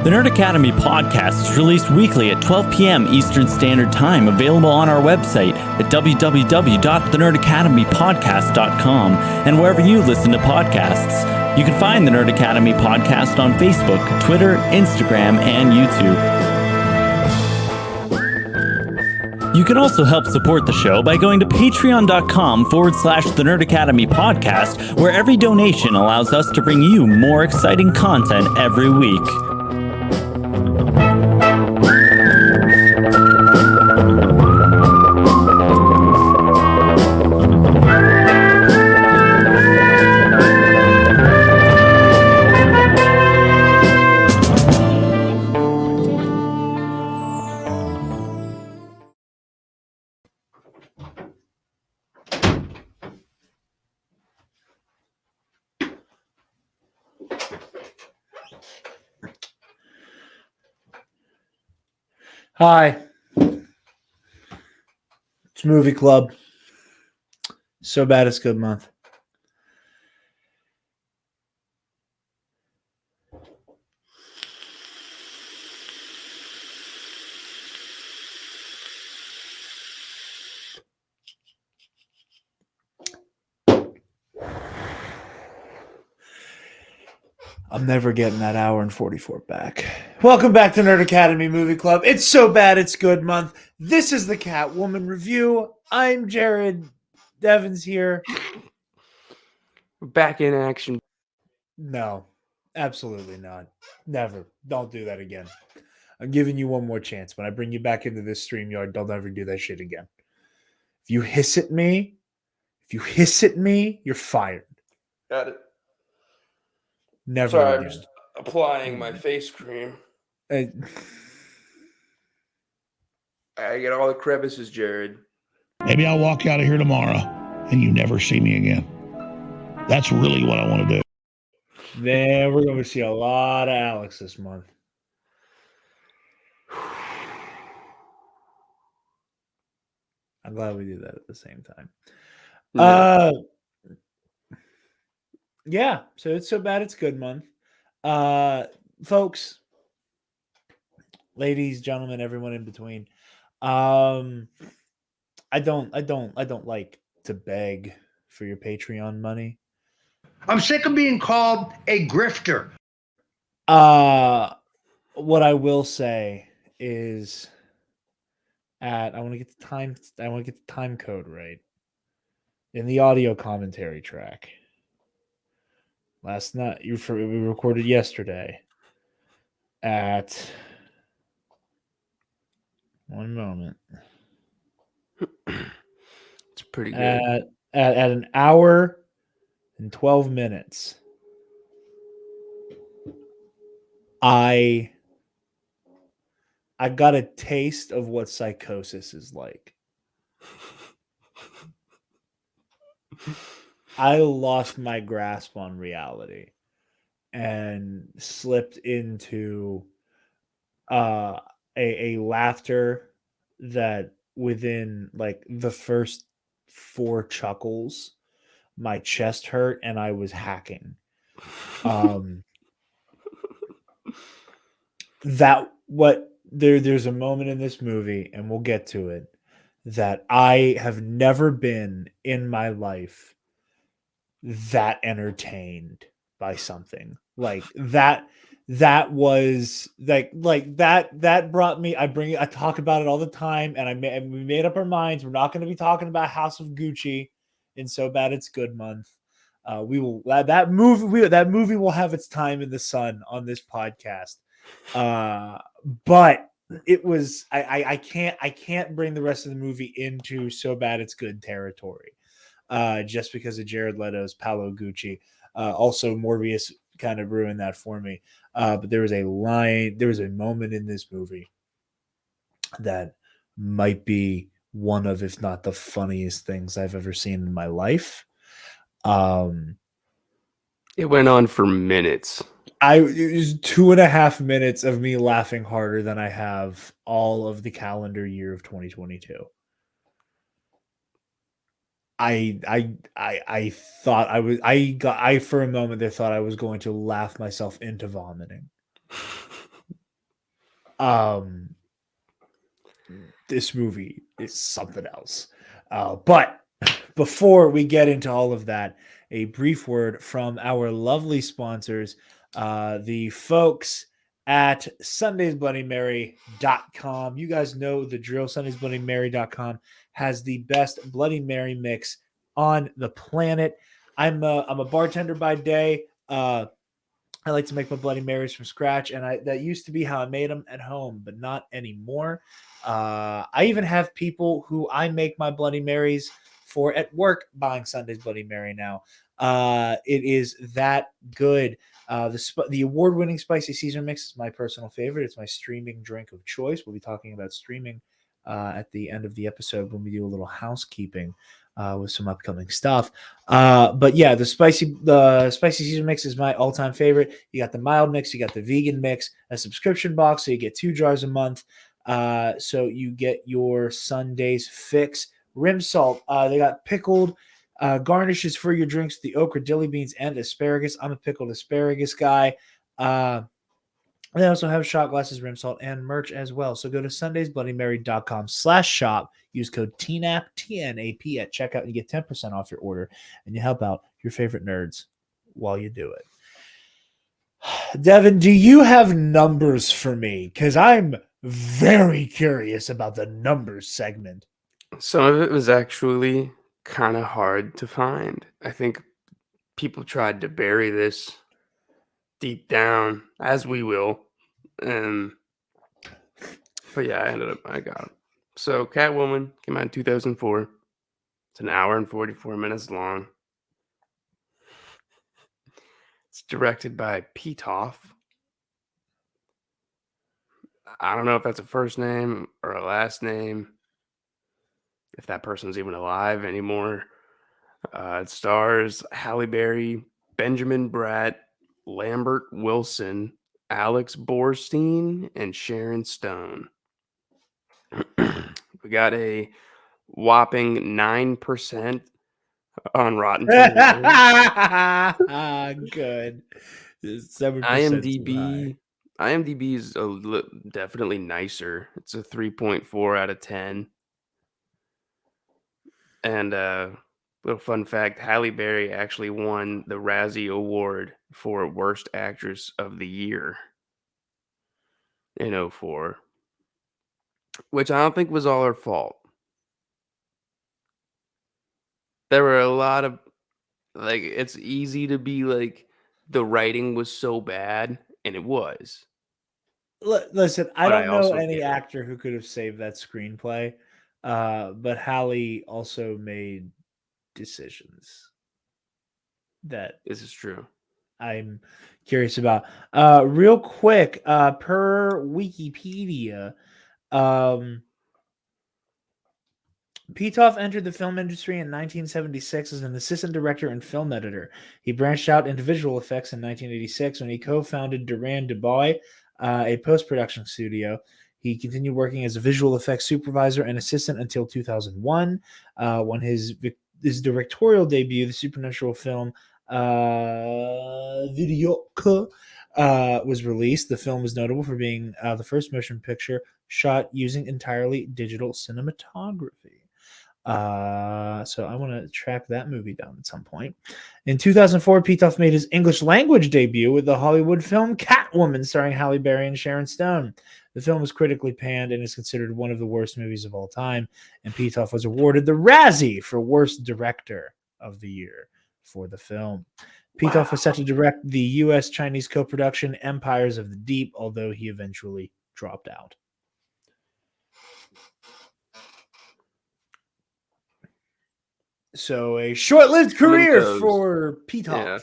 The Nerd Academy podcast is released weekly at 12 p.m. Eastern Standard Time, available on our website at www.thenerdacademypodcast.com and wherever you listen to podcasts. You can find the Nerd Academy podcast on Facebook, Twitter, Instagram, and YouTube. You can also help support the show by going to patreon.com/The Nerd Academy podcast, where every donation allows us to bring you more exciting content every week. Hi, it's Movie Club. So bad it's good month. I'm never getting that hour and 44 back. Welcome back to Nerd Academy Movie Club. It's so bad it's good month. This is the Catwoman review. I'm Jarod Devin's here. Back in action. No, absolutely not. Never. Don't do that again. I'm giving you one more chance. When I bring you back into this StreamYard, don't ever do that shit again. If you hiss at me, you're fired. Got it. Never Sorry, again. I'm just applying my face cream. I get all the crevices, Jarod. Maybe I'll walk out of here tomorrow and you never see me again. That's really what I want to do. Man, we're going to see a lot of Alex this month. I'm glad we do that at the same time. Yeah, so it's so bad it's good month. Folks, ladies, gentlemen, everyone in between. I don't like to beg for your Patreon money. I'm sick of being called a grifter. What I will say is I want to get the time code right in the audio commentary track. Last night, we recorded yesterday at one moment. It's pretty good. At an hour and 12 minutes. I got a taste of what psychosis is like. I lost my grasp on reality and slipped into a laughter that within like the first 4 chuckles, my chest hurt and I was hacking. There's a moment in this movie, and we'll get to it, that I have never been in my life that entertained by something like that. That was like that brought me. I talk about it all the time, and we made up our minds. We're not going to be talking about House of Gucci in So Bad It's Good month. We will that movie will have its time in the sun on this podcast. But it was I can't bring the rest of the movie into So Bad It's Good territory. Just because of Jared Leto's Paolo Gucci. Also, Morbius kind of ruined that for me. But there was a moment in this movie that might be one of, if not the funniest things I've ever seen in my life. It went on for minutes. It was 2.5 minutes of me laughing harder than I have all of the calendar year of 2022. I thought I for a moment there thought I was going to laugh myself into vomiting. This movie is something else. But before we get into all of that, a brief word from our lovely sponsors, the folks at sundaysbloodymary.com. You guys know the drill. Sundaysbloodymary.com has the best Bloody Mary mix on the planet. I'm a bartender by day. I like to make my Bloody Marys from scratch, and that used to be how I made them at home, but not anymore. I even have people who I make my Bloody Marys for at work buying Sunday's Bloody Mary now. It is that good. The award-winning spicy Caesar mix is my personal favorite. It's my streaming drink of choice. We'll be talking about streaming at the end of the episode when we do a little housekeeping with some upcoming stuff. But yeah, the spicy Caesar mix is my all-time favorite. You got the mild mix, you got the vegan mix, a subscription box, so you get 2 jars a month. So you get your Sunday's fix. Rim salt. They got pickled garnishes for your drinks, the okra, dilly beans, and asparagus. I'm a pickled asparagus guy. They also have shot glasses, rim salt, and merch as well. So go to sundaysbloodymary.com/shop. Use code TNAP, TNAP at checkout, and you get 10% off your order. And you help out your favorite nerds while you do it. Devin, do you have numbers for me? Because I'm very curious about the numbers segment. Some of it was actually kind of hard to find. I think people tried to bury this deep down, as we will. But yeah, I got it. So Catwoman came out in 2004. It's an hour and 44 minutes long. It's directed by Pitoff. I don't know if that's a first name or a last name, if that person's even alive anymore. It stars Halle Berry, Benjamin Bratt, Lambert Wilson, Alex Borstein, and Sharon Stone. We got a whopping 9% on Rotten Tomatoes. Good. 7% IMDb is definitely nicer. It's a 3.4 out of 10. And little fun fact, Halle Berry actually won the Razzie Award for Worst Actress of the Year in 2004, which I don't think was all her fault. There were a lot of, it's easy to be like, the writing was so bad, and it was. Listen, I But don't I know also any get it. actor who could have saved that screenplay, but Halle also made decisions that This is true. I'm curious about. Real quick, per Wikipedia, Pitoff entered the film industry in 1976 as an assistant director and film editor. He branched out into visual effects in 1986 when he co-founded Duran Dubois, a post-production studio. He continued working as a visual effects supervisor and assistant until 2001, when his directorial debut, the supernatural film Videoque, was released. The film was notable for being the first motion picture shot using entirely digital cinematography. So I want to track that movie down at some point. In 2004, Pitoff made his English language debut with the Hollywood film Catwoman, starring Halle Berry and Sharon Stone. The film was critically panned and is considered one of the worst movies of all time. And Pitoff was awarded the Razzie for Worst Director of the Year for the film. Pitoff was set to direct the U.S.-Chinese co-production Empires of the Deep, although he eventually dropped out. So a short-lived career for Pitoff. Yeah.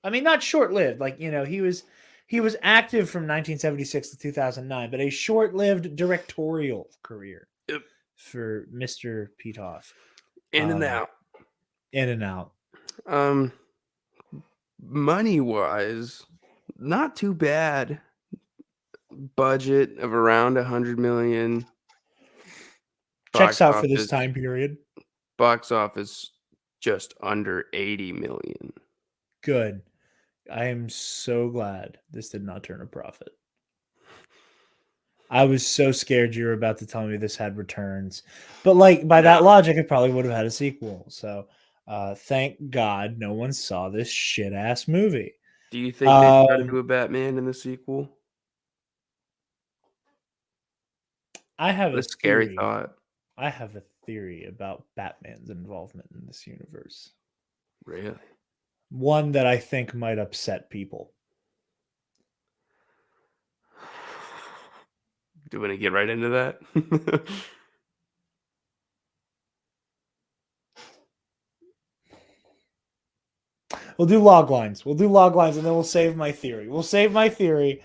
I mean, not short-lived. He was active from 1976 to 2009, but a short-lived directorial career for Mr. Pitoff. In and out. In and out. Money-wise, not too bad. Budget of around $100 million. Checks out for this time period. Box office just under 80 million. Good. I am so glad this did not turn a profit. I was so scared you were about to tell me this had returns. But like by that logic, it probably would have had a sequel. So thank God no one saw this shit ass movie. Do you think they try to do a Batman in the sequel? I have What a a scary theory. thought. I have a theory about Batman's involvement in this universe. Really? One that I think might upset people. Do you want to get right into that? We'll do log lines. We'll do log lines, and then we'll save my theory. We'll save my theory,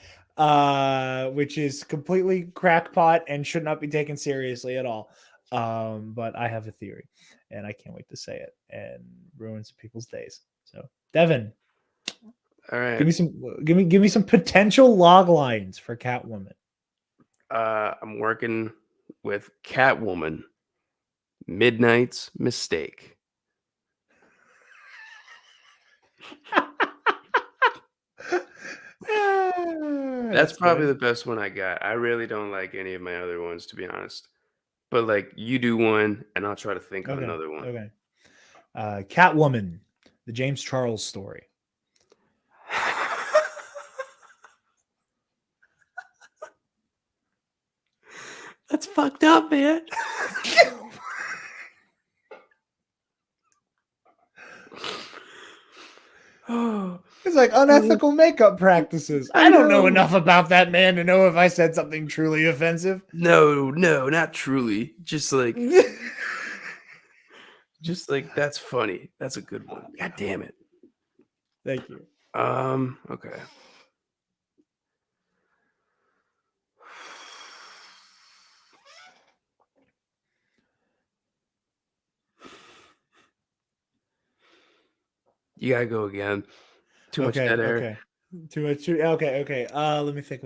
which is completely crackpot and should not be taken seriously at all. But I have a theory, and I can't wait to say it and ruin some people's days. So, Devin, All right. give me some potential log lines for Catwoman. I'm working with Catwoman. Midnight's Mistake. That's probably the best one I got. I really don't like any of my other ones, to be honest. But like, you do one, and I'll try to think of another one. Okay. Catwoman, the James Charles story. That's fucked up, man. Oh, It's like unethical makeup practices. I don't know enough about that man to know if I said something truly offensive. no, not truly. Just like that's funny. That's a good one. God damn it. Thank you. Okay. You gotta go again. Too much dead air. Okay. Too much. Okay. Let me think.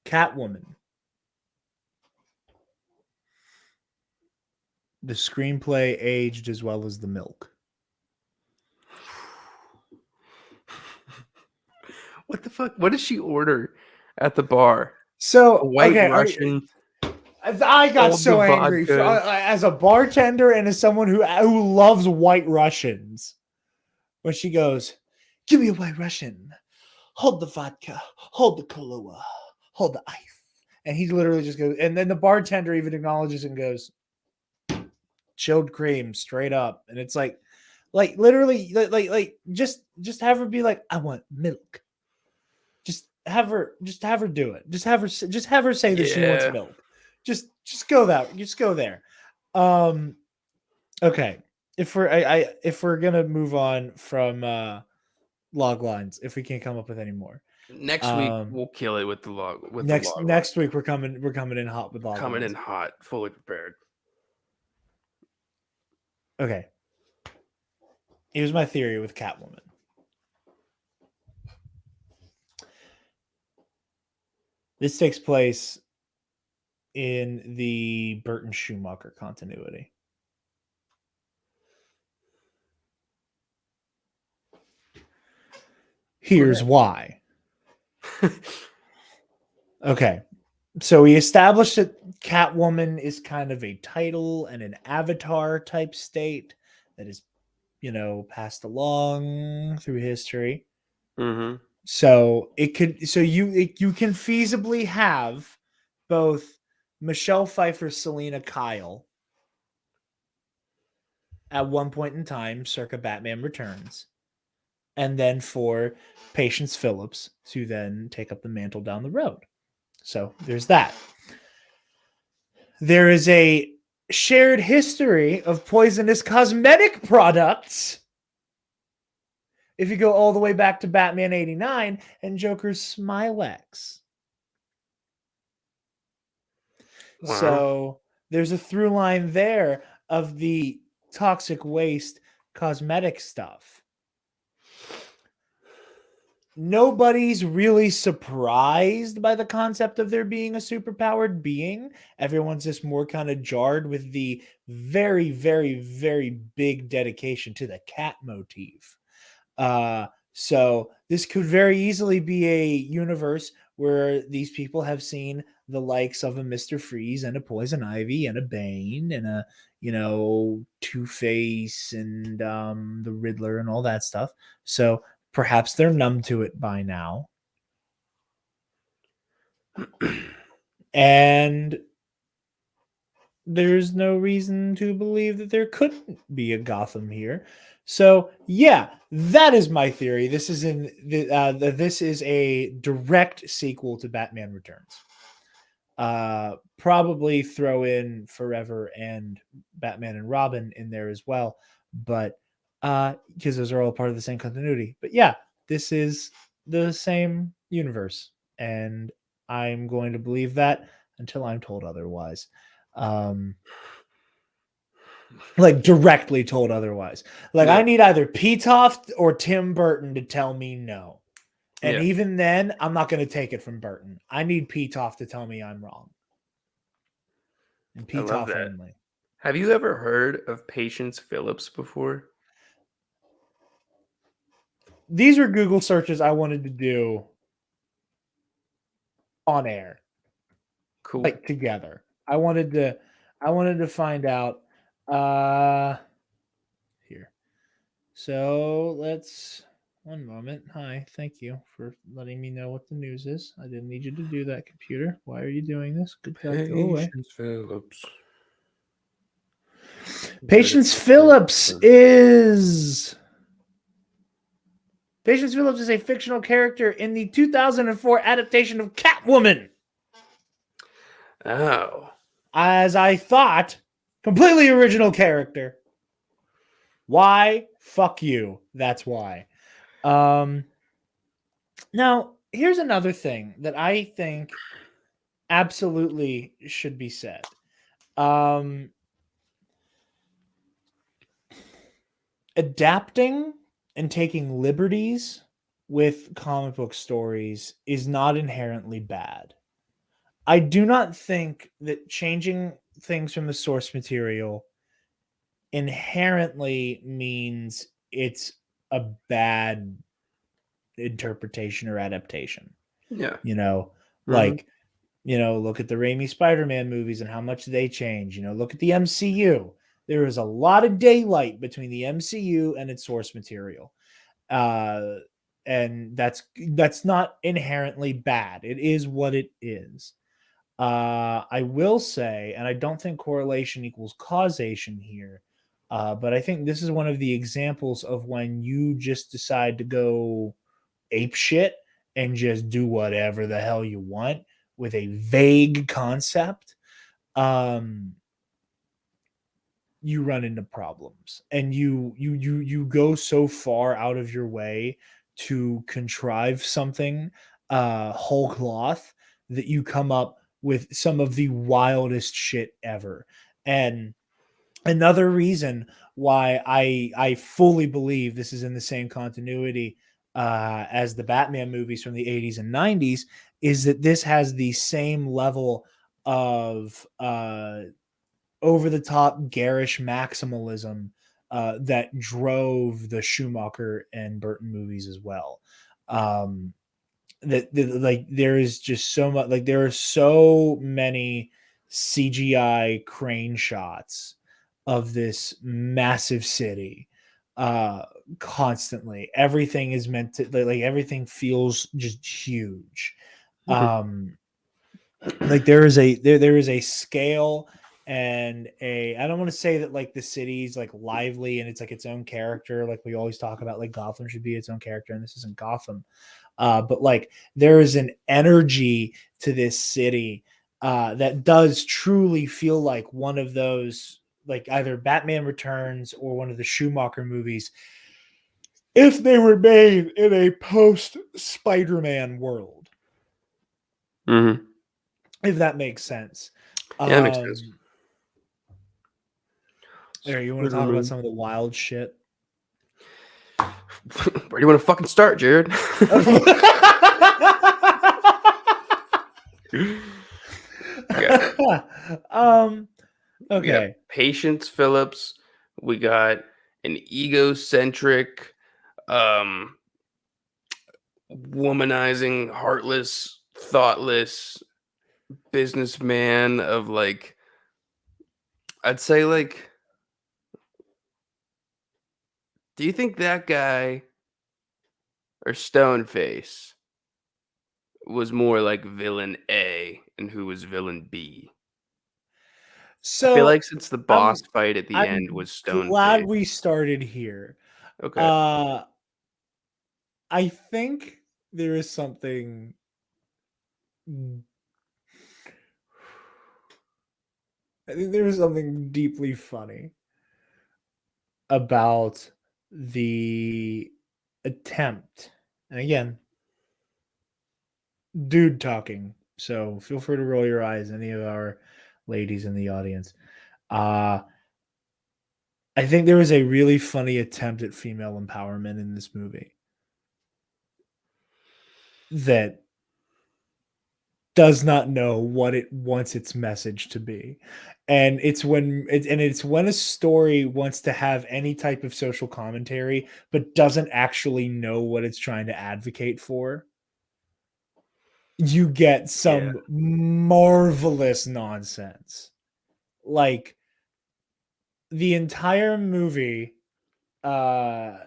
Catwoman. The screenplay aged as well as the milk. What the fuck? What did she order at the bar? So A white Russian. I got all so the angry vodka. as a bartender and as someone who loves white Russians. When she goes, "Give me a white Russian. Hold the vodka. Hold the Kahlua. Hold the ice." And he literally just goes, and then the bartender even acknowledges and goes, "Chilled cream, straight up." And it's like literally, just have her be like, "I want milk." Just have her do it. Just have her say that she wants Yeah. milk. Just go there. Okay. If we're gonna move on from log lines, if we can't come up with any more. Next week we'll kill it with the log. Next week we're coming in hot with log Coming lines. in hot, fully prepared. Okay. Here's my theory with Catwoman. This takes place in the Burton Schumacher continuity. Here's why. Okay. So we established that Catwoman is kind of a title and an avatar type state that is, passed along through history. Mm-hmm. So you can feasibly have both Michelle Pfeiffer, Selena Kyle at one point in time, circa Batman Returns, and then for Patience Phillips to then take up the mantle down the road. So there's that. There is a shared history of poisonous cosmetic products. If you go all the way back to Batman 89 and Joker's Smilex. Wow. So there's a through line there of the toxic waste cosmetic stuff. Nobody's really surprised by the concept of there being a superpowered being. Everyone's just more kind of jarred with the very, very, very big dedication to the cat motif. So this could very easily be a universe where these people have seen the likes of a Mr. Freeze and a Poison Ivy and a Bane and a, Two-Face and the Riddler and all that stuff. So perhaps they're numb to it by now. And there's no reason to believe that there couldn't be a Gotham here. So yeah, that is my theory. This is this is a direct sequel to Batman Returns. Probably throw in Forever and Batman and Robin in there as well, but because those are all part of the same continuity. But yeah, this is the same universe, and I'm going to believe that until I'm told otherwise. Like directly told otherwise. Like I need either Petoft or Tim Burton to tell me no. And even then, I'm not going to take it from Burton. I need Petoft to tell me I'm wrong. And Petoft only. Have you ever heard of Patience Phillips before? These are Google searches I wanted to do on air. Cool. Like together. I wanted to find out here. So let's one moment. Hi, thank you for letting me know what the news is. I didn't need you to do that, computer. Why are you doing this? Good God, go away. Patience Phillips. Patience Phillips is a fictional character in the 2004 adaptation of Catwoman. Oh. As I thought, completely original character. Why? Fuck you. That's why. Now, here's another thing that I think absolutely should be said. Adapting and taking liberties with comic book stories is not inherently bad. I do not think that changing things from the source material inherently means it's a bad interpretation or adaptation. Yeah. Like, look at the Raimi Spider-Man movies and how much they change. Look at the MCU. There is a lot of daylight between the MCU and its source material. And that's not inherently bad. It is what it is. I will say, and I don't think correlation equals causation here, but I think this is one of the examples of when you just decide to go ape shit and just do whatever the hell you want with a vague concept. You run into problems, and you go so far out of your way to contrive something whole cloth that you come up with some of the wildest shit ever. And another reason why I fully believe this is in the same continuity as the Batman movies from the 80s and 90s is that this has the same level of over-the-top garish maximalism that drove the Schumacher and Burton movies as well. Like there is just so much, like there are so many CGI crane shots of this massive city constantly. Everything is meant to, like everything feels just huge. Like there is a scale and I don't want to say that like the city's like lively and it's like its own character, like we always talk about, like Gotham should be its own character, and this isn't Gotham. But like there is an energy to this city that does truly feel like one of those, like either Batman Returns or one of the Schumacher movies if they were made in a post Spider-Man world. If that makes sense. Yeah, that makes sense. There, you want to talk about some of the wild shit? Where do you want to fucking start, Jared? Okay. We got Patience Phillips. We got an egocentric, womanizing, heartless thoughtless businessman of like, I'd say like, do you think that guy or Stoneface was more like villain A and who was villain B? I feel So like since the I'm boss fight at the end I'm was glad Stoneface. we started here. Okay. Uh I think there is something I think there is something deeply funny about the attempt. And again, dude talking. So feel free to roll your eyes, any of our ladies in the audience. Uh I think there was a really funny attempt at female empowerment in this movie that does not know what it wants its message to be. And it's when a story wants to have any type of social commentary but doesn't actually know what it's trying to advocate for, you get Yeah. some marvelous nonsense. Like the entire movie, uh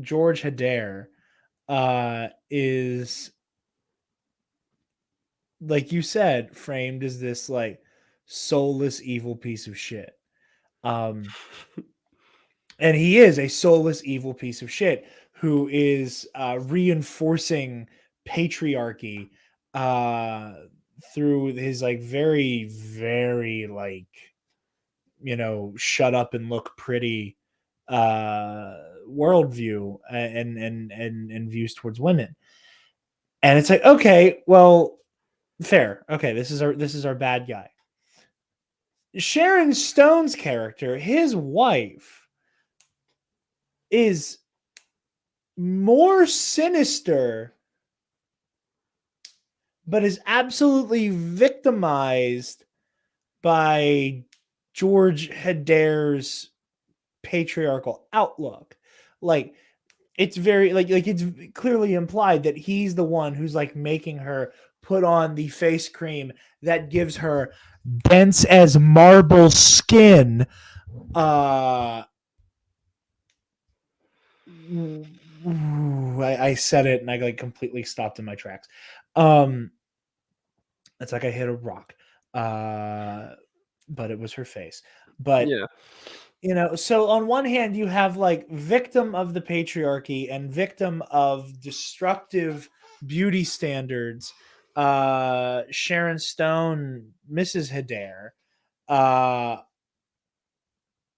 George Hedare is, like you said, framed as this like soulless evil piece of shit. Um and he is a soulless evil piece of shit who is reinforcing patriarchy uh through his like very like, shut up and look pretty worldview and views towards women. And it's like, okay, well, fair. Okay, this is our bad guy. Sharon Stone's character, his wife, is more sinister, but is absolutely victimized by George Hedare's patriarchal outlook. Like it's very like it's clearly implied that he's the one who's like making her put on the face cream that gives her dense as marble skin. I said it and I like completely stopped in my tracks. It's like I hit a rock. But it was her face. But Yeah. so on one hand you have like victim of the patriarchy and victim of destructive beauty standards, Sharon Stone, Mrs. Hedare, uh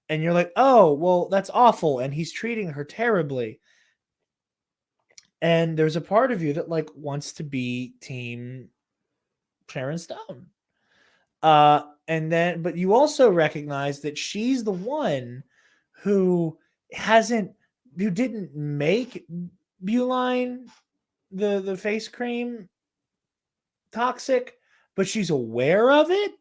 and you're like, oh well, that's awful and he's treating her terribly. And there's a part of you that like wants to be team Sharon Stone. And then, but you also recognize that she's the one who hasn't, who didn't make Beuline the face cream toxic, but she's aware of it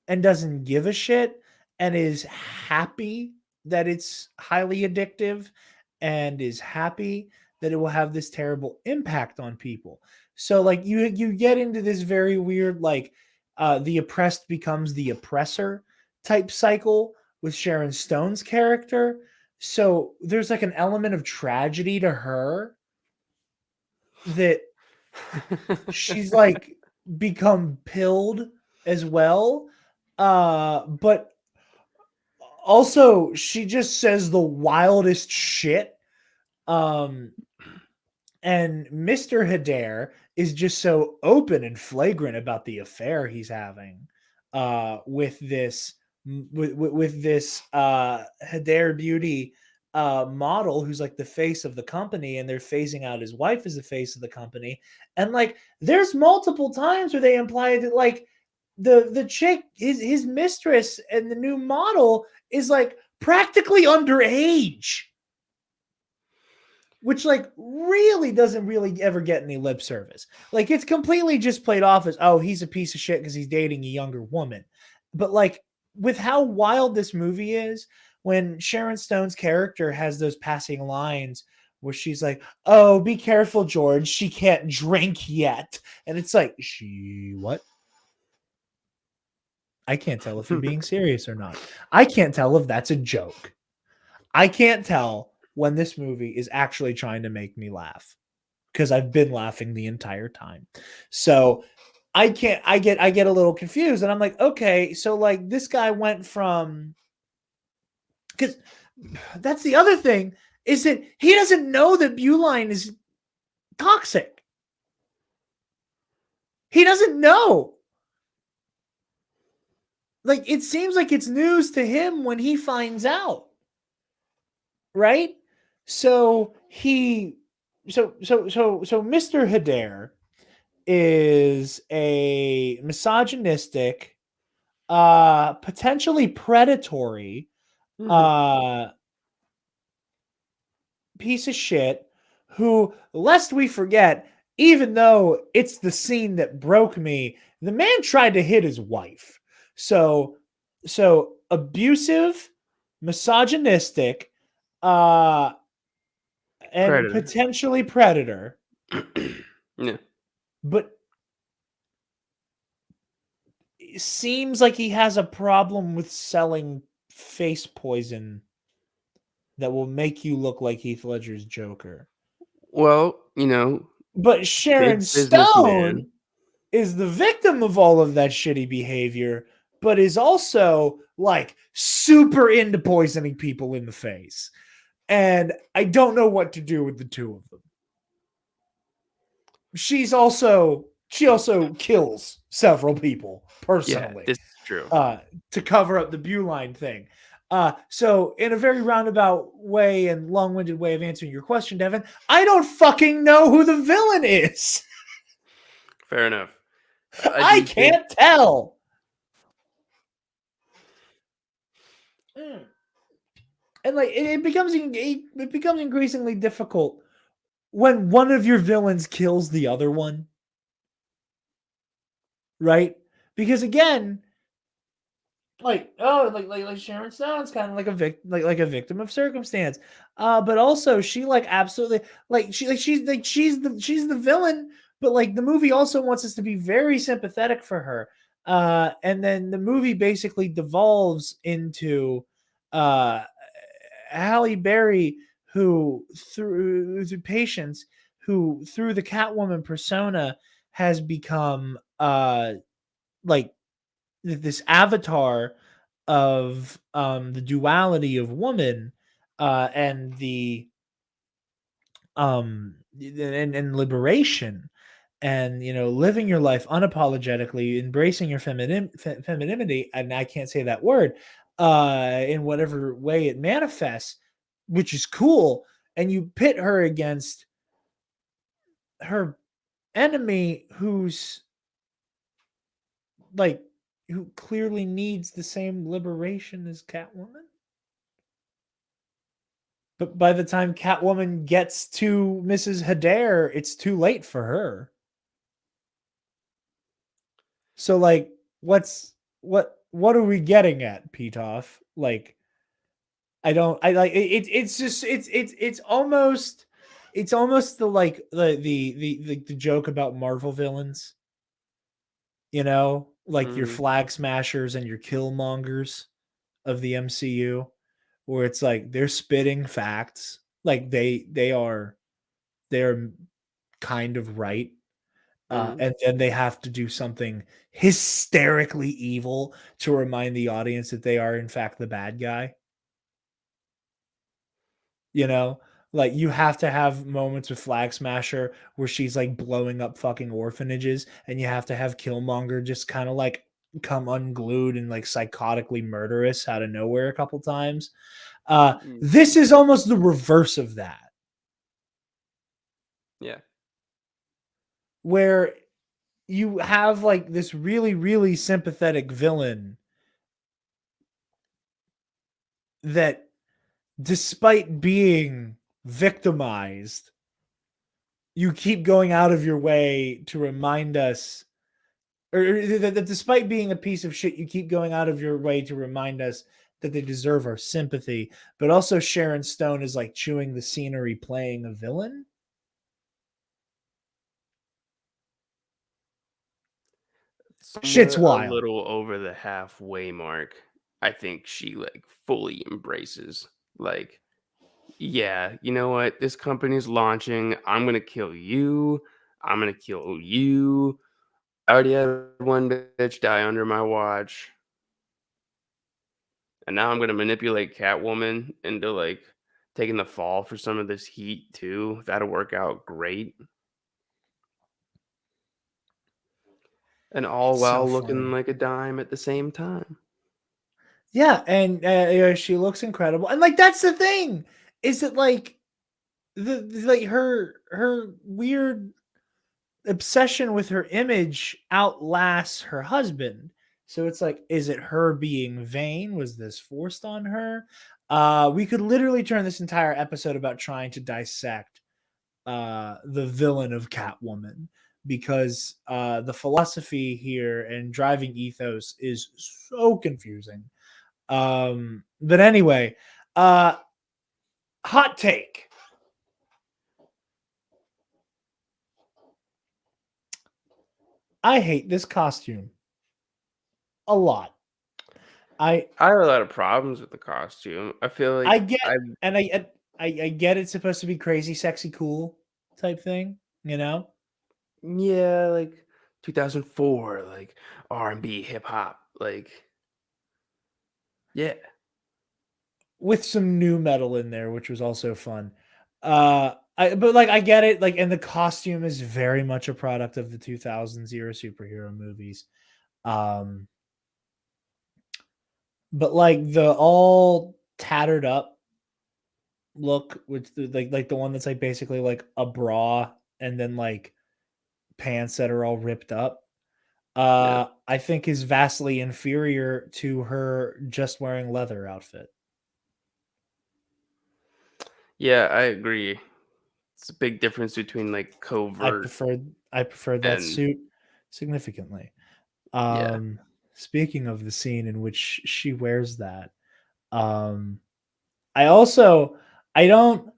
and doesn't give a shit and is happy that it's highly addictive and is happy that it will have this terrible impact on people. So like you get into this very weird like the oppressed becomes the oppressor type cycle with Sharon Stone's character. So there's like an element of tragedy to her that she's like become pilled as well. But also she just says the wildest shit. Um and Mr. Hedare is just so open and flagrant about the affair he's having with this with this Hedare Beauty model who's like the face of the company, and they're phasing out his wife as the face of the company. And like there's multiple times where they imply that like the chick, his mistress and the new model is like practically underage, which like really doesn't really ever get any lip service. Like it's completely just played off as, oh, he's a piece of shit because he's dating a younger woman. But like with how wild this movie is, when Sharon Stone's character has those passing lines where she's like, "Oh, be careful, George. She can't drink yet." And it's like, "She what?" I can't tell if you're being serious or not. I can't tell if that's a joke. I can't tell when this movie is actually trying to make me laugh because I've been laughing the entire time. So I can't I get a little confused and I'm like, "Okay, so like this guy went from cuz that's the other thing is that he doesn't know that Beuline is toxic. He doesn't know. Like it seems like it's news to him when he finds out. Right? So Mr. Hedare is a misogynistic, potentially predatory, uh piece of shit who, lest we forget, even though it's the scene that broke me, the man tried to hit his wife. So abusive, misogynistic, uh and Predator. potentially predator, Yeah. but it seems like he has a problem with selling face poison that will make you look like Heath Ledger's Joker. Well, you know, But Sharon big businessman. Stone is the victim of all of that shitty behavior, but is also like super into poisoning people in the face. And I don't know what to do with the two of them. She also kills several people Yeah, personally this is true. to cover up the Beuline thing. So in a very roundabout way and long-winded way of answering your question, Devin, I don't fucking know who the villain is. Fair enough. I do think can't tell. And like it becomes increasingly difficult when one of your villains kills the other one, right? Because again, like Sharon Stone's kind of like a victim of circumstance, but also she like absolutely she's the villain, but like the movie also wants us to be very sympathetic for her, and then the movie basically devolves into uh Halle Berry, who through patience, who through the Catwoman persona has become like this avatar of the duality of woman and the and liberation, and living your life unapologetically, embracing your femininity, and I can't say that word, in whatever way it manifests, which is cool. And you pit her against her enemy, who's like who clearly needs the same liberation as Catwoman. But by the time Catwoman gets to Mrs. Hedare, it's too late for her. So like what are we getting at, Petoff? Like I like it's just it's almost the like the joke about Marvel villains, like your Mhm. flag smashers and your killmongers of the MCU, where it's like they're spitting facts, like they're kind of right, Mhm. and then they have to do something hysterically evil to remind the audience that they are in fact the bad guy. You know, like you have to have moments with Flag Smasher where she's like blowing up fucking orphanages, and you have to have Killmonger just kind of like come unglued and like psychotically murderous out of nowhere a couple times. Mm. This is almost the reverse of that, Yeah. where you have like this really, really sympathetic villain that, despite being victimized, you keep going out of your way to remind us, or that despite being a piece of shit, you keep going out of your way to remind us that they deserve our sympathy, but also Sharon Stone is like chewing the scenery playing a villain. Shit's Somewhere a wild. little over the halfway mark, I think she like fully embraces like, yeah, you know what? This company's launching. I'm gonna kill you. I'm gonna kill you. I already had one bitch die under my watch. And now I'm gonna manipulate Catwoman into like taking the fall for some of this heat too. That'll work out great. And all It's so while looking funny. like a dime at the same time. Yeah, and she looks incredible. And like that's the thing. Is that like like her weird obsession with her image outlasts her husband. So it's like, is it her being vain? Was this forced on her? We could literally turn this entire episode about trying to dissect the villain of Catwoman because the philosophy here and driving ethos is so confusing. But anyway, hot take. I hate this costume a lot. I I have a lot of problems with the costume. I feel I like get I and I get it's supposed to be crazy, sexy, cool type thing, you know, yeah, like 2004, like R&B, hip hop, like yeah. with some new metal in there, which was also fun. But like I get it, like, and the costume is very much a product of the 2000s era superhero movies. Um, but like the all tattered up look, which like the one that's like basically like a bra and then like pants that are all ripped up. Yeah. I think is vastly inferior to her just wearing leather outfit. Yeah, I agree. It's a big difference between like I covert preferred I preferred that and suit significantly. yeah. Um, Speaking of the scene in which she wears that, um, I also I don't.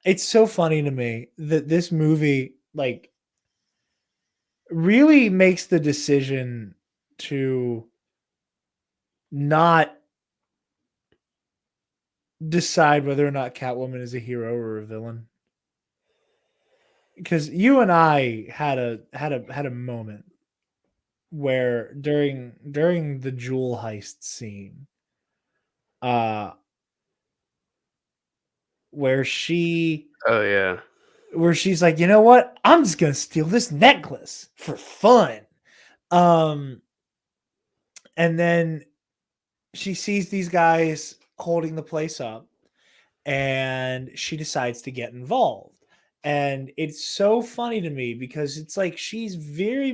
It's so funny to me that this movie like really makes the decision to not decide whether or not Catwoman is a hero or a villain. Because you and I had a moment where during the jewel heist scene, uh, where she Oh yeah. where she's like, you know what, I'm just gonna steal this necklace for fun. Um, and then she sees these guys holding the place up, and she decides to get involved. And it's so funny to me because it's like she's very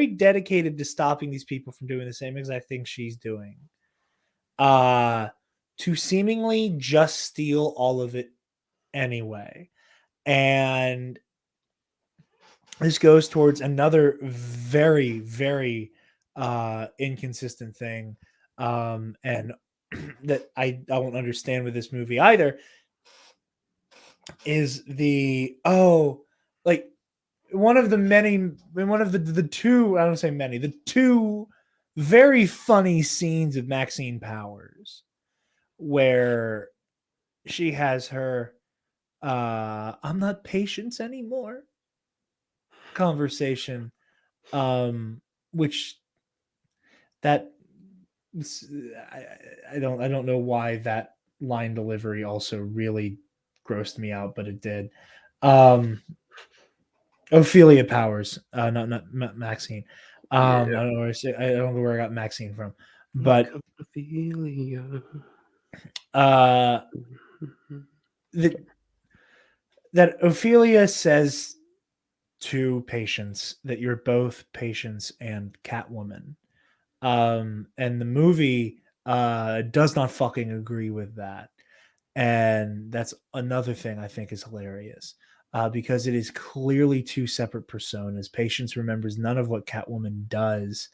dedicated to stopping these people from doing the same exact thing she's doing. Uh to seemingly just steal all of it anyway. And this goes towards another very inconsistent thing and that I don't understand with this movie either is like one of the two, I don't say many, the two very funny scenes of Maxine Powers where she has her I'm not Patience anymore conversation, um which that I don't know why that line delivery also really grossed me out, but it did. um Ophelia Powers, not Maxine. Yeah. I don't know I don't know where I got Maxine from, Here but comes Ophelia. uh, that Ophelia says to Patience that you're both Patience and Catwoman, and the movie does not fucking agree with that. And that's another thing I think is hilarious because it is clearly two separate personas. Patience remembers none of what Catwoman does,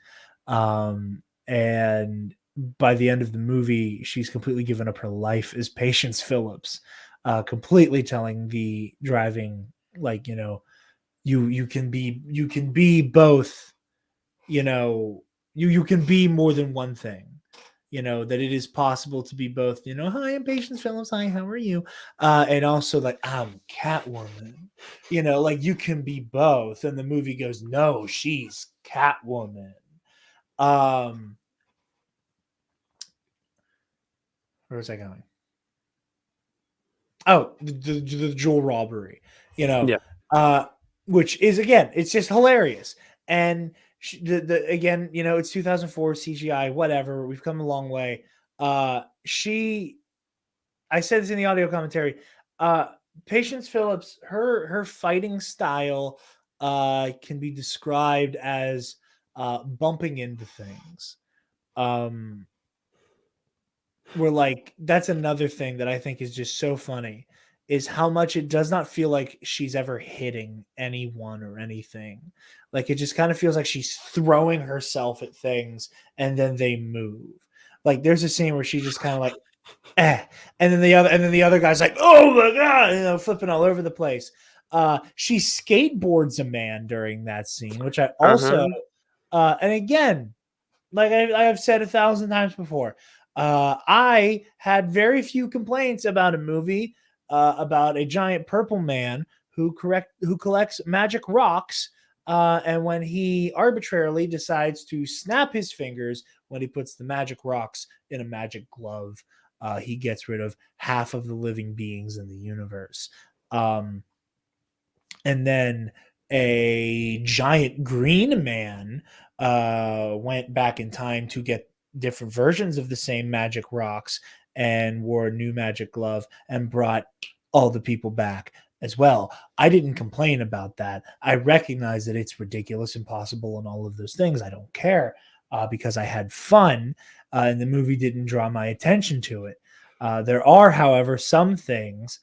and by the end of the movie, she's completely given up her life as Patience Phillips, completely telling the driving, like, you can be both, you can be more than one thing. That it is possible to be both, hi, I'm Patience Phillips, hi, how are you? And also, like, I'm Catwoman. Like, you can be both. And the movie goes, no, she's Catwoman. Where was I going? Oh, the jewel robbery, Yeah. which is, again, it's just hilarious. And again, it's 2004 CGI, whatever. We've come a long way. I said this in the audio commentary. Patience Phillips, her fighting style can be described as bumping into things. We're like, that's another thing that I think is just so funny, is how much it does not feel like she's ever hitting anyone or anything. Like, it just kind of feels like she's throwing herself at things and then they move. Like, there's a scene where she just kind of like, and then the other guy's like, oh my god, flipping all over the place. She skateboards a man during that scene, which I also, and again, like I have said 1,000 times before, I had very few complaints about a movie about a giant purple man who collects magic rocks, and when he arbitrarily decides to snap his fingers when he puts the magic rocks in a magic glove, he gets rid of half of the living beings in the universe. And then a giant green man went back in time to get different versions of the same magic rocks and wore a new magic glove and brought all the people back as well. I didn't complain about that. I recognize that it's ridiculous, impossible, and all of those things. I don't care because I had fun, and the movie didn't draw my attention to it. There are, however, some things,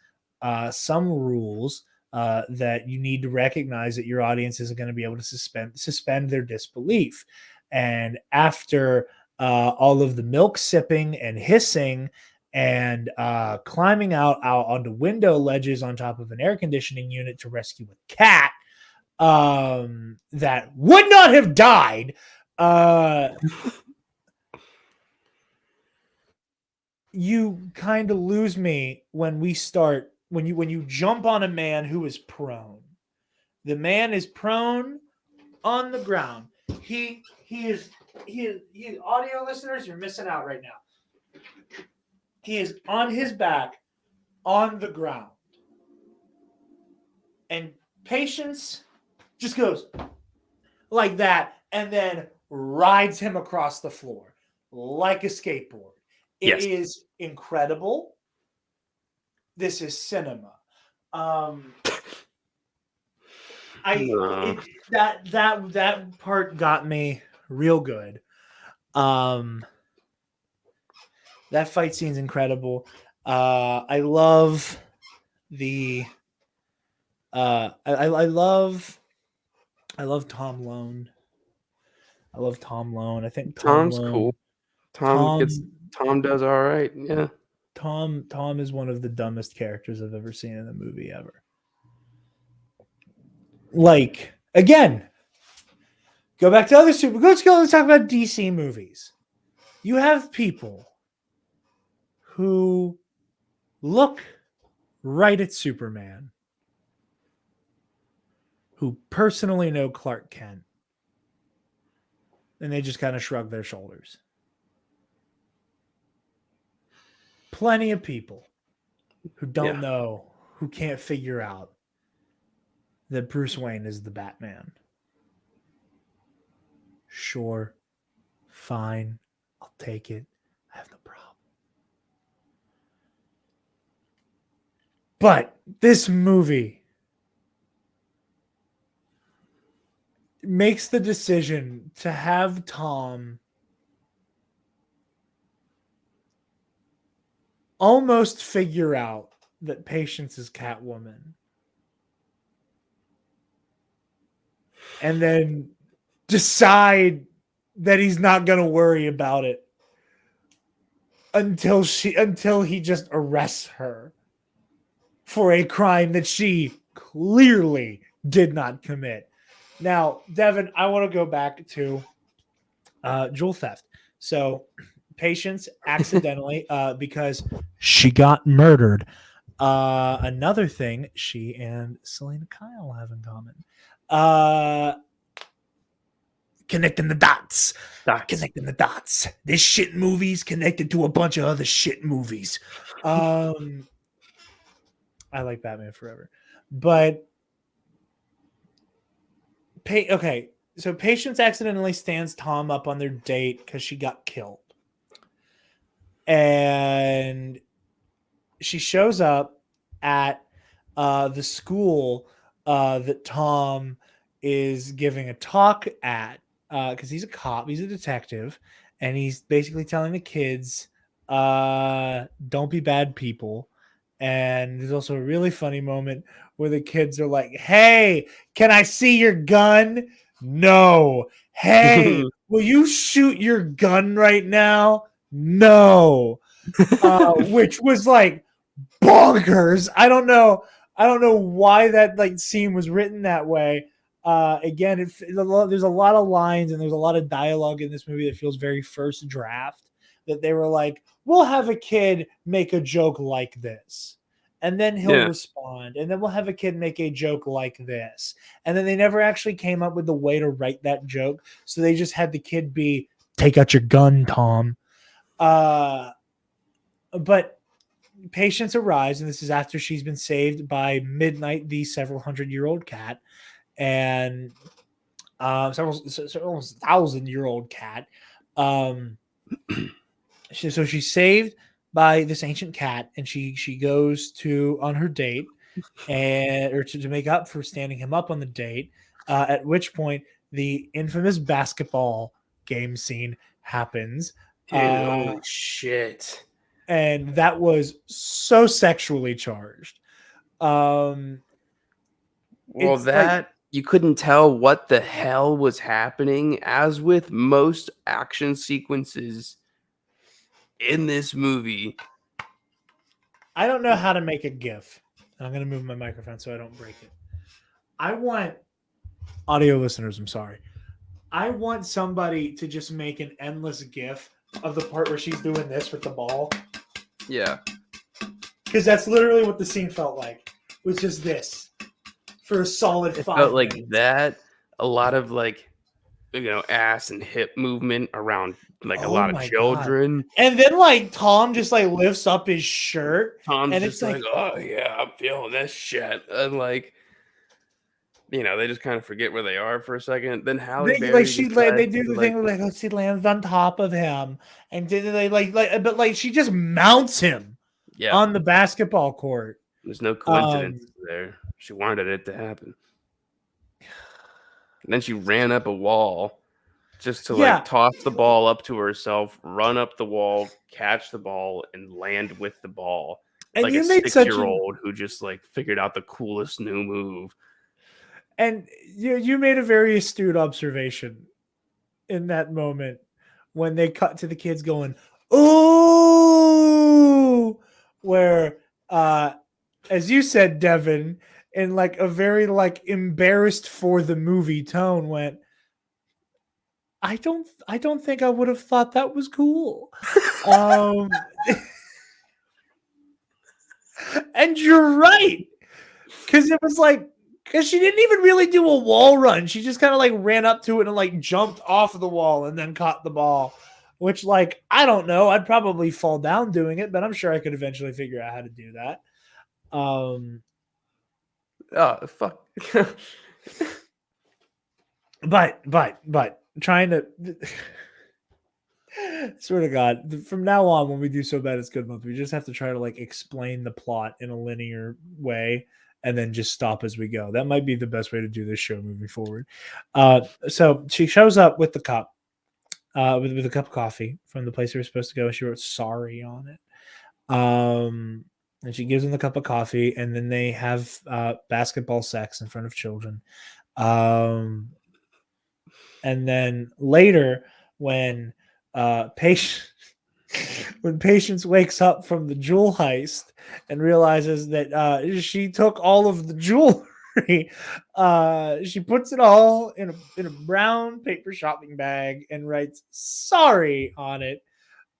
some rules that you need to recognize that your audience isn't going to be able to suspend their disbelief. And after all of the milk sipping and hissing and climbing out onto window ledges on top of an air conditioning unit to rescue a cat that would not have died, you kind of lose me when you jump on a man who is prone. The man is prone on the ground. He is audio listeners, you're missing out right now. He is on his back on the ground. And Patience just goes like that and then rides him across the floor like a skateboard. It is incredible. This is cinema. That part got me real good. That fight scene's incredible. I love the I love Tom Lone. I love Tom Lone. I think Tom's cool. Tom does all right. Yeah. Tom is one of the dumbest characters I've ever seen in a movie ever. Like, again, go back to other super. Let's talk about DC movies. You have people who look right at Superman, who personally know Clark Kent, and they just kind of shrug their shoulders. Plenty of people who don't know, who can't figure out that Bruce Wayne is the Batman. Sure, fine, I'll take it. I have no problem. But this movie makes the decision to have Tom almost figure out that Patience is Catwoman. And then decide that he's not going to worry about it until he just arrests her for a crime that she clearly did not commit. Now, Devin, I want to go back to jewel theft. So, Patience accidentally, because she got murdered. Another thing she and Selena Kyle have in common. Connecting the dots. Connecting the dots. This shit movie's connected to a bunch of other shit movies. I like Batman Forever. But okay, so Patience accidentally stands Tom up on their date because she got killed. And she shows up at the school that Tom is giving a talk at because he's a cop, he's a detective, and he's basically telling the kids, don't be bad people. And there's also a really funny moment where the kids are like, hey, can I see your gun? No. Hey, will you shoot your gun right now? No. Which was like bonkers. I don't know why that like scene was written that way. Again, there's a lot of lines and there's a lot of dialogue in this movie that feels very first draft. That they were like, we'll have a kid make a joke like this, and then he'll respond, and then we'll have a kid make a joke like this, and then they never actually came up with the way to write that joke, so they just had the kid be, "Take out your gun, Tom." But Patience arrives, and this is after she's been saved by Midnight, the several hundred-year-old cat, and several 1,000-year-old cat. So she's saved by this ancient cat, and she goes to on her date, or to make up for standing him up on the date. At which point, the infamous basketball game scene happens. Dude, holy shit! And that was so sexually charged. Well, you couldn't tell what the hell was happening, as with most action sequences in this movie. I don't know how to make a GIF. I'm going to move my microphone so I don't break it. I want audio listeners, I'm sorry. I want somebody to just make an endless GIF of the part where she's doing this with the ball. Yeah. Because that's literally what the scene felt like. It was just this for a solid 5 felt minutes. Like that. A lot of ass and hip movement around a lot of children. God. And then Tom just lifts up his shirt. Tom's and just oh yeah, I'm feeling this shit. And they just kind of forget where they are for a second. Then Halle Berry they do the thing she lands on top of him, and they she just mounts him on the basketball court. There's no coincidence there. She wanted it to happen. And then she ran up a wall just to toss the ball up to herself, run up the wall, catch the ball, and land with the ball. And like you a made 6-year-old who just figured out the coolest new move. And you made a very astute observation in that moment when they cut to the kids going, "Ooh," where, as you said, Devin, in a very embarrassed for the movie tone, went, I don't think I would have thought that was cool. And you're right, because it was because she didn't even really do a wall run. She just kind of ran up to it and jumped off of the wall and then caught the ball, which I don't know. I'd probably fall down doing it, but I'm sure I could eventually figure out how to do that. Oh, fuck. but trying to swear to God, from now on, when we do So Bad It's Good Month, we just have to try to explain the plot in a linear way and then just stop as we go. That might be the best way to do this show moving forward. So she shows up with the cup, with a cup of coffee from the place they were supposed to go. She wrote "sorry" on it. And she gives him the cup of coffee, and then they have basketball sex in front of children. And then later, when Patience when Patience wakes up from the jewel heist and realizes that she took all of the jewelry, she puts it all in a brown paper shopping bag and writes "sorry" on it.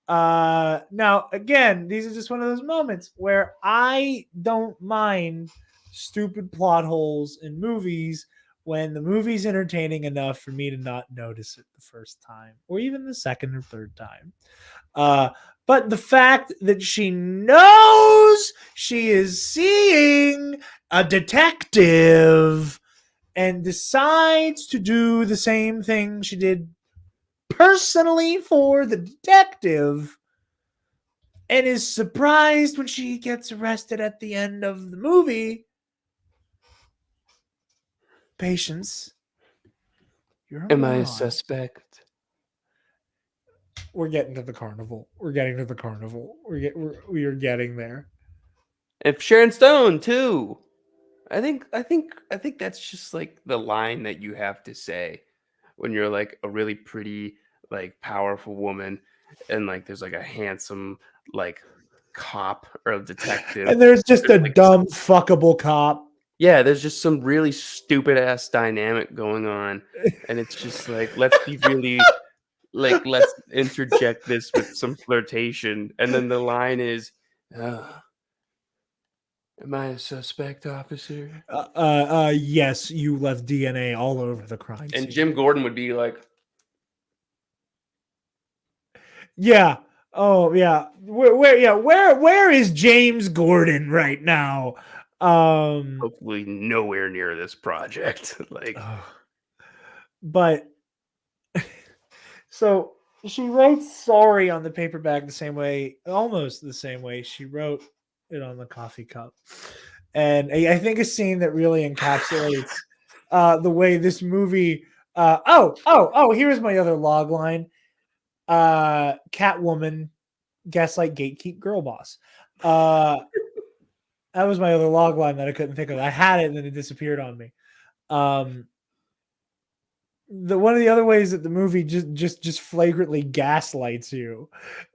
Now again, these are just one of those moments where I don't mind stupid plot holes in movies when the movie's entertaining enough for me to not notice it the first time or even the second or third time. But the fact that she knows she is seeing a detective and decides to do the same thing she did personally for the detective and is surprised when she gets arrested at the end of the movie. Patience, you're a Am I a moron. suspect? We're getting to the carnival. We're getting to the carnival. We are getting there. If Sharon Stone too. I think that's just like the line that you have to say when you're like a really pretty, like powerful woman, and like there's like a handsome like cop or a detective. And there's just There's a like dumb, fuckable cop. yeah, there's just some really stupid ass dynamic going on, and it's just like let's be really like let's interject this with some flirtation, and then the line is, "Am I a suspect, officer?" Yes, you left DNA all over the crime And scene. Jim Gordon would be like, Yeah. Oh, yeah. Where is James Gordon right now? hopefully nowhere near this project. Like, But so she writes sorry on the paper bag the same way, almost the same way she wrote it on the coffee cup. And I think a scene that really encapsulates the way this movie. Here's my other log line. Catwoman, gaslight, gatekeep, girl boss. That was my other log line that I couldn't think of. I had it and then it disappeared on me. One of the other ways that the movie just flagrantly gaslights you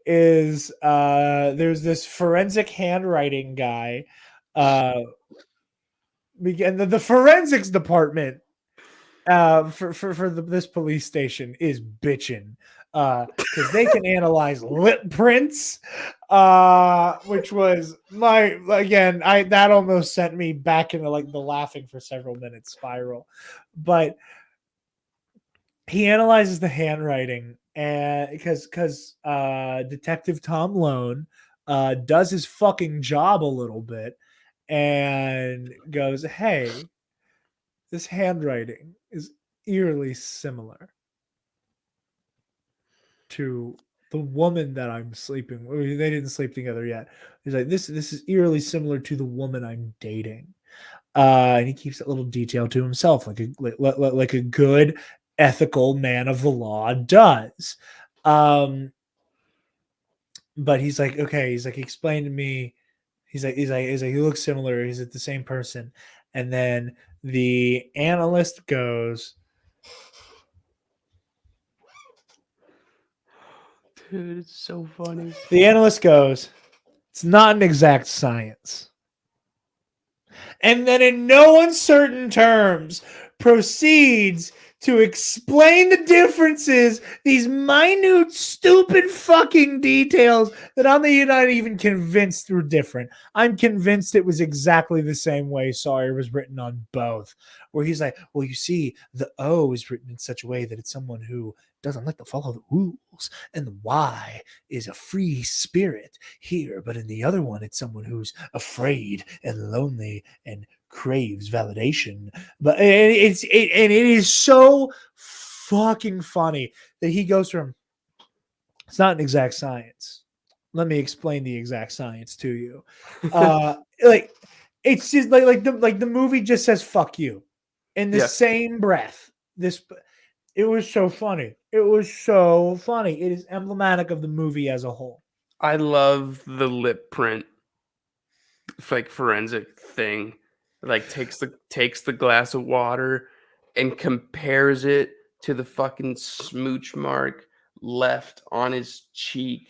is there's this forensic handwriting guy. The forensics department this police station is bitching because they can analyze lip prints, which was that almost sent me back into like the laughing for several minutes spiral. But he analyzes the handwriting and because Detective Tom Lone does his fucking job a little bit and goes, hey, this handwriting is eerily similar to the woman that I'm sleeping with. They didn't sleep together yet. He's like, this is eerily similar to the woman I'm dating. And he keeps that little detail to himself, like a good ethical man of the law does. But he's like, okay, he's like, explain to me. He's like, he looks similar. He's like the same person. And then the analyst goes, dude, it's so funny. the analyst goes, it's not an exact science. And then in no uncertain terms proceeds to explain the differences, these minute, stupid fucking details that I'm not even convinced they're different. I'm convinced it was exactly the same way Sawyer was written on both. Where he's like, well, you see, the O is written in such a way that it's someone who doesn't like to follow the rules, and the Y is a free spirit here, but in the other one, it's someone who's afraid and lonely and craves validation. But it is so fucking funny that he goes from, it's not an exact science, let me explain the exact science to you. Like it's just like the movie just says fuck you in the same breath. It was so funny. It was so funny. It is emblematic of the movie as a whole. I love the lip print, like forensic thing. Like takes the glass of water and compares it to the fucking smooch mark left on his cheek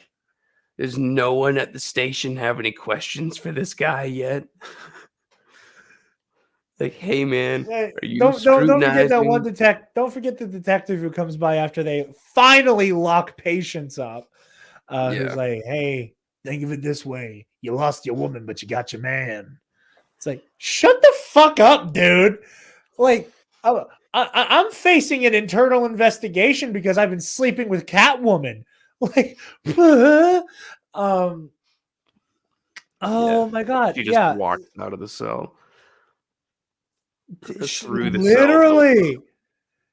Does no one at the station have any questions for this guy yet? Like, hey man, are you Don't forget that one scrutinizing? Don't forget the detective who comes by after they finally lock Patience up. Who's Yeah. like, hey, think of it this way: you lost your woman, but you got your man. It's like, shut the fuck up, dude. Like, I'm facing an internal investigation because I've been sleeping with Catwoman. Like, oh Yeah. my god, She just yeah, walked out of the cell. Through the cell door. literally.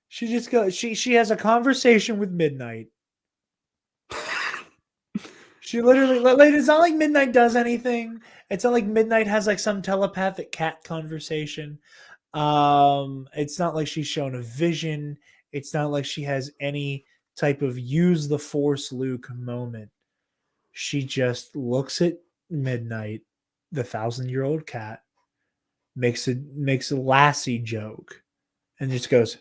She just goes. She has a conversation with Midnight. She literally, like, it's not like Midnight does anything. It's not like Midnight has like some telepathic cat conversation. It's not like she's shown a vision. It's not like she has any type of use the Force Luke moment. She just looks at Midnight, the 1,000-year-old cat, makes a Lassie joke, and just goes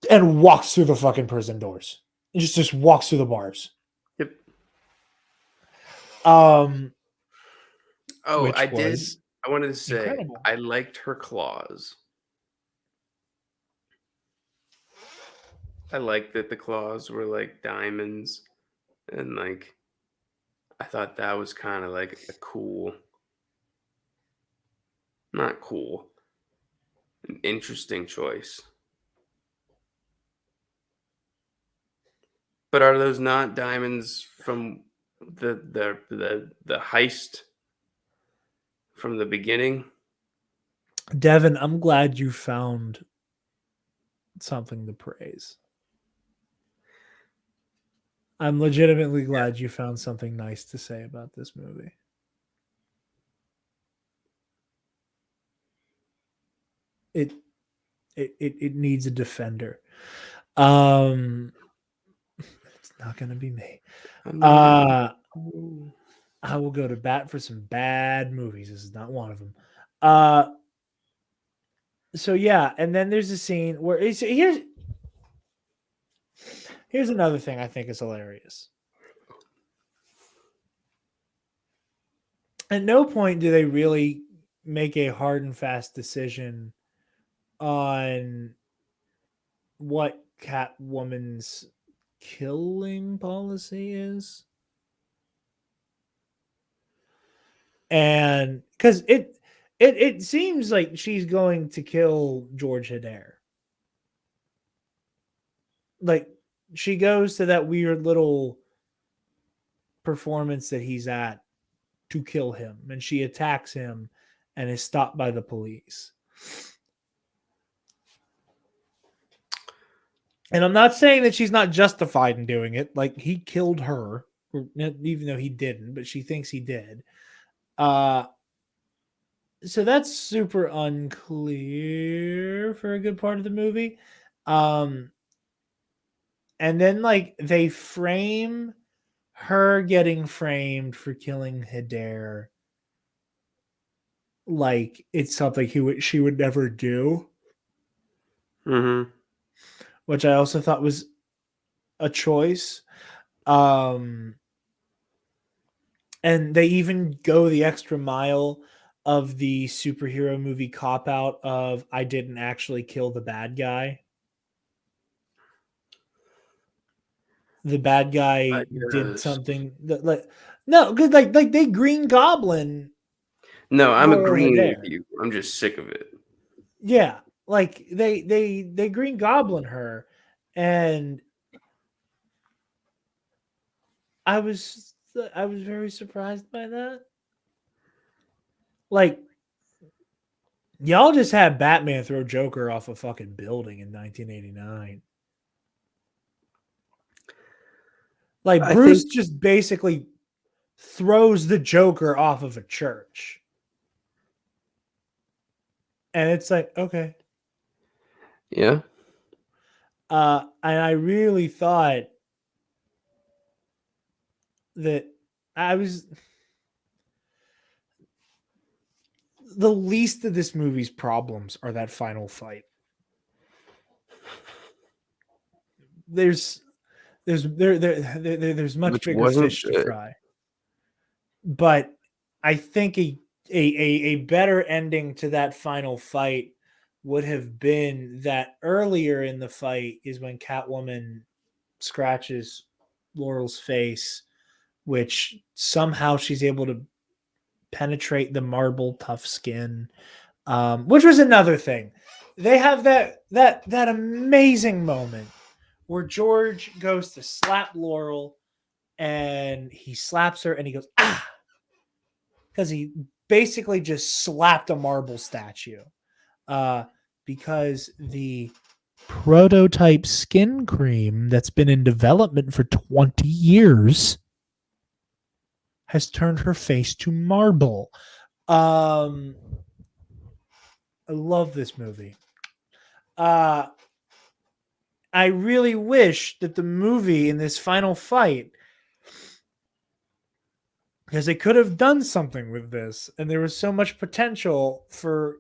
and walks through the fucking prison doors. And just walks through the bars. Yep. Um, Oh, which I did. was I wanted to say incredible. I liked her claws. I liked that the claws were like diamonds, and like I thought that was kind of like a cool, not cool, an interesting choice. But are those not diamonds from the heist from the beginning? Devin, I'm glad you found something to praise. I'm legitimately glad you found something nice to say about this movie. It needs a defender. It's not gonna be me. I will go to bat for some bad movies. This is not one of them. So yeah, and then there's a scene where here's another thing I think is hilarious. At no point do they really make a hard and fast decision on what Catwoman's killing policy is. And because it seems like she's going to kill George Hedare. Like, she goes to that weird little performance that he's at to kill him, and she attacks him and is stopped by the police. And I'm not saying that she's not justified in doing it. Like, he killed her, even though he didn't, but she thinks he did. So that's super unclear for a good part of the movie. And then like they frame her getting framed for killing Hedare like it's something she would never do. Mm-hmm. Which I also thought was a choice. And they even go the extra mile of the superhero movie cop out of I didn't actually kill the bad guy. The bad guy did something that like no good like they Green Goblin. No, I'm Royal agreeing with Hedare. you. I'm just sick of it. Yeah, like they Green Goblin her, and I was very surprised by that. Like, y'all just had Batman throw Joker off a fucking building in 1989. Like, I Bruce think just basically throws the Joker off of a church. And it's like, okay. yeah. And I really thought that I was the least of this movie's problems are that final fight. There's there's much Which bigger wasn't fish to good. fry. But I think a better ending to that final fight would have been that earlier in the fight is when Catwoman scratches Laurel's face, which somehow she's able to penetrate the marble tough skin, which was another thing. They have that amazing moment where George goes to slap Laurel and he slaps her and he goes, ah, because he basically just slapped a marble statue. Because the prototype skin cream that's been in development for 20 years has turned her face to marble. I love this movie. I really wish that the movie in this final fight, because they could have done something with this, and there was so much potential for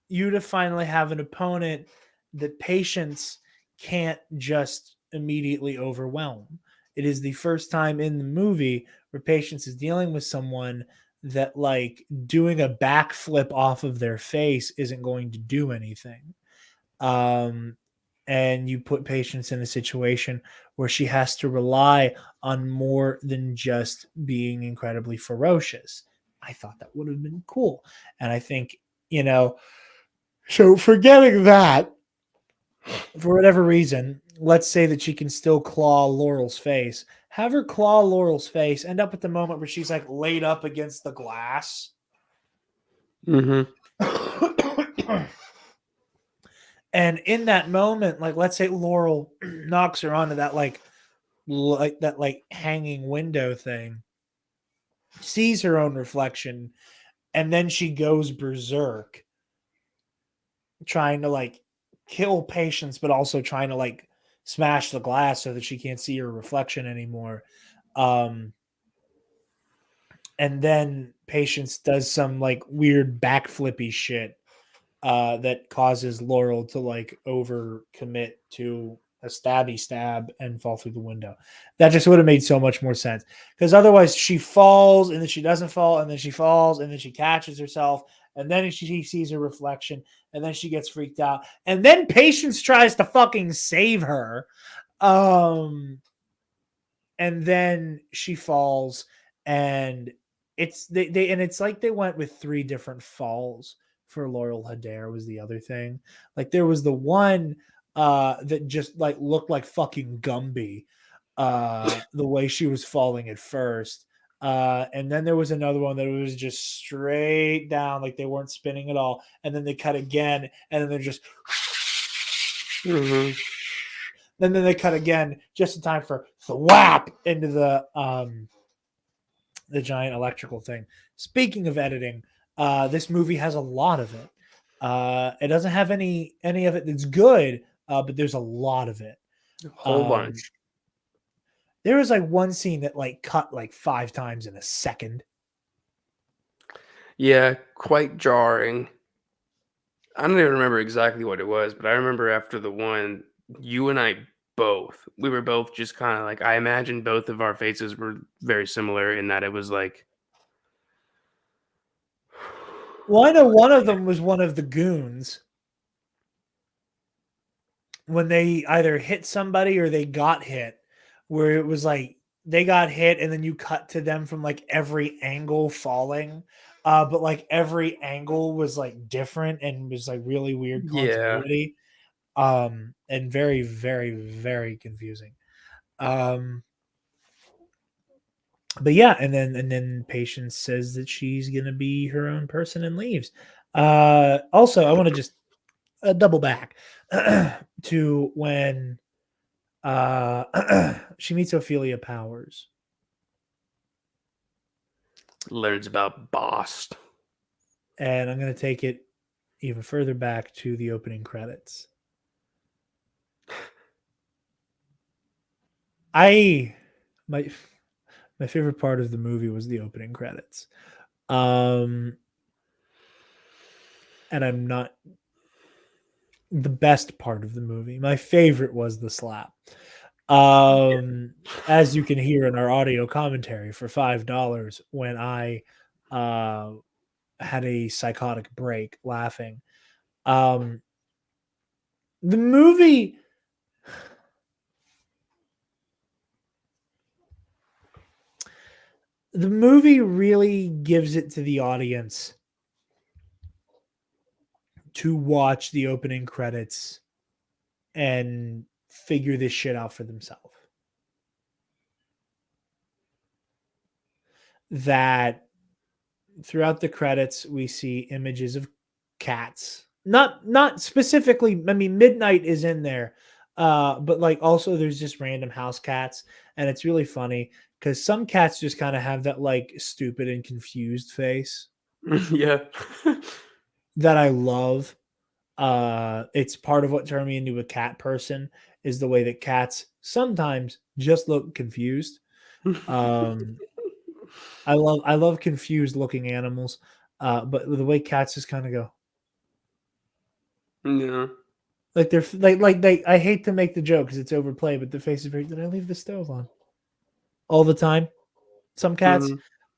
you to finally have an opponent that Patience can't just immediately overwhelm. It is the first time in the movie where Patience is dealing with someone that, like, doing a backflip off of their face isn't going to do anything. And you put Patience in a situation where she has to rely on more than just being incredibly ferocious. I thought that would have been cool. And I think, so forgetting that, for whatever reason, let's say that she can still claw Laurel's face. Have her claw Laurel's face, end up at the moment where she's like laid up against the glass. Mm-hmm. And in that moment, like, let's say Laurel knocks her onto that like hanging window thing, sees her own reflection, and then she goes berserk, trying to like kill Patience, but also trying to like smash the glass so that she can't see her reflection anymore. And then Patience does some like weird backflippy shit that causes Laurel to like overcommit to a stabby stab and fall through the window. That just would have made so much more sense, because otherwise she falls and then she doesn't fall and then she falls and then she catches herself and then she sees her reflection and then she gets freaked out and then Patience tries to fucking save her, and then she falls, and it's like they went with 3 different falls for Laurel Hadair was the other thing. Like there was the one that just like looked like fucking Gumby, the way she was falling at first. And then there was another one that was just straight down, like they weren't spinning at all. And then they cut again, and then they're just Mm-hmm. then they cut again just in time for thwap into the giant electrical thing. Speaking of editing, this movie has a lot of it. It doesn't have any of it that's good, but there's a lot of it. Whole bunch. There was like one scene that like cut like 5 times in a second. Yeah, quite jarring. I don't even remember exactly what it was, but I remember after the one, you and I both, we were both just kind of like, I imagine both of our faces were very similar in that it was like, Well, I know one of them was one of the goons when they either hit somebody or they got hit, where it was like they got hit and then you cut to them from like every angle falling. But like every angle was like different and was like really weird yeah, continuity. And very, very, very confusing. But yeah, and then Patience says that she's gonna be her own person and leaves. Also, I want to just double back to when she meets Ophelia Powers. learns about Boss. And I'm going to take it even further back to the opening credits. My favorite part of the movie was the opening credits. And I'm not the best part of the movie. My favorite was the slap. As you can hear in our audio commentary for $5 when I had a psychotic break laughing. The movie really gives it to the audience to watch the opening credits and figure this shit out for themselves. That throughout the credits we see images of cats. Not specifically, I mean Midnight is in there. But like also there's just random house cats, and it's really funny because some cats just kind of have that like stupid and confused face Yeah. that I love. It's part of what turned me into a cat person is the way that cats sometimes just look confused. I love confused looking animals, but the way cats just kind of go Yeah. like they're like they. I hate to make the joke because it's overplayed, but the face is very. Did I leave the stove on all the time? Some cats,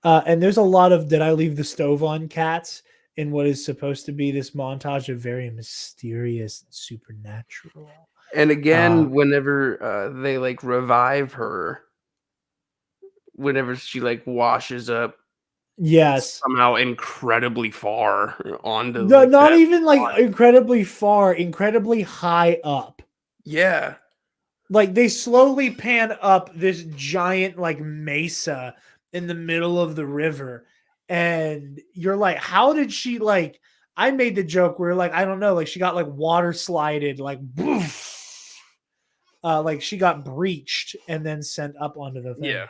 Mhm. and there's a lot of did I leave the stove on cats in what is supposed to be this montage of very mysterious and supernatural. And Uh, again, whenever, they, like, revive her, whenever she, like, washes up yes, somehow incredibly far onto, no, like, not that even like body. incredibly far, incredibly high up. Yeah. Like they slowly pan up this giant like mesa in the middle of the river, and you're like, how did she like? I made the joke where like I don't know, like she got like water slided, like boof, like she got breached and then sent up onto the thing. Yeah.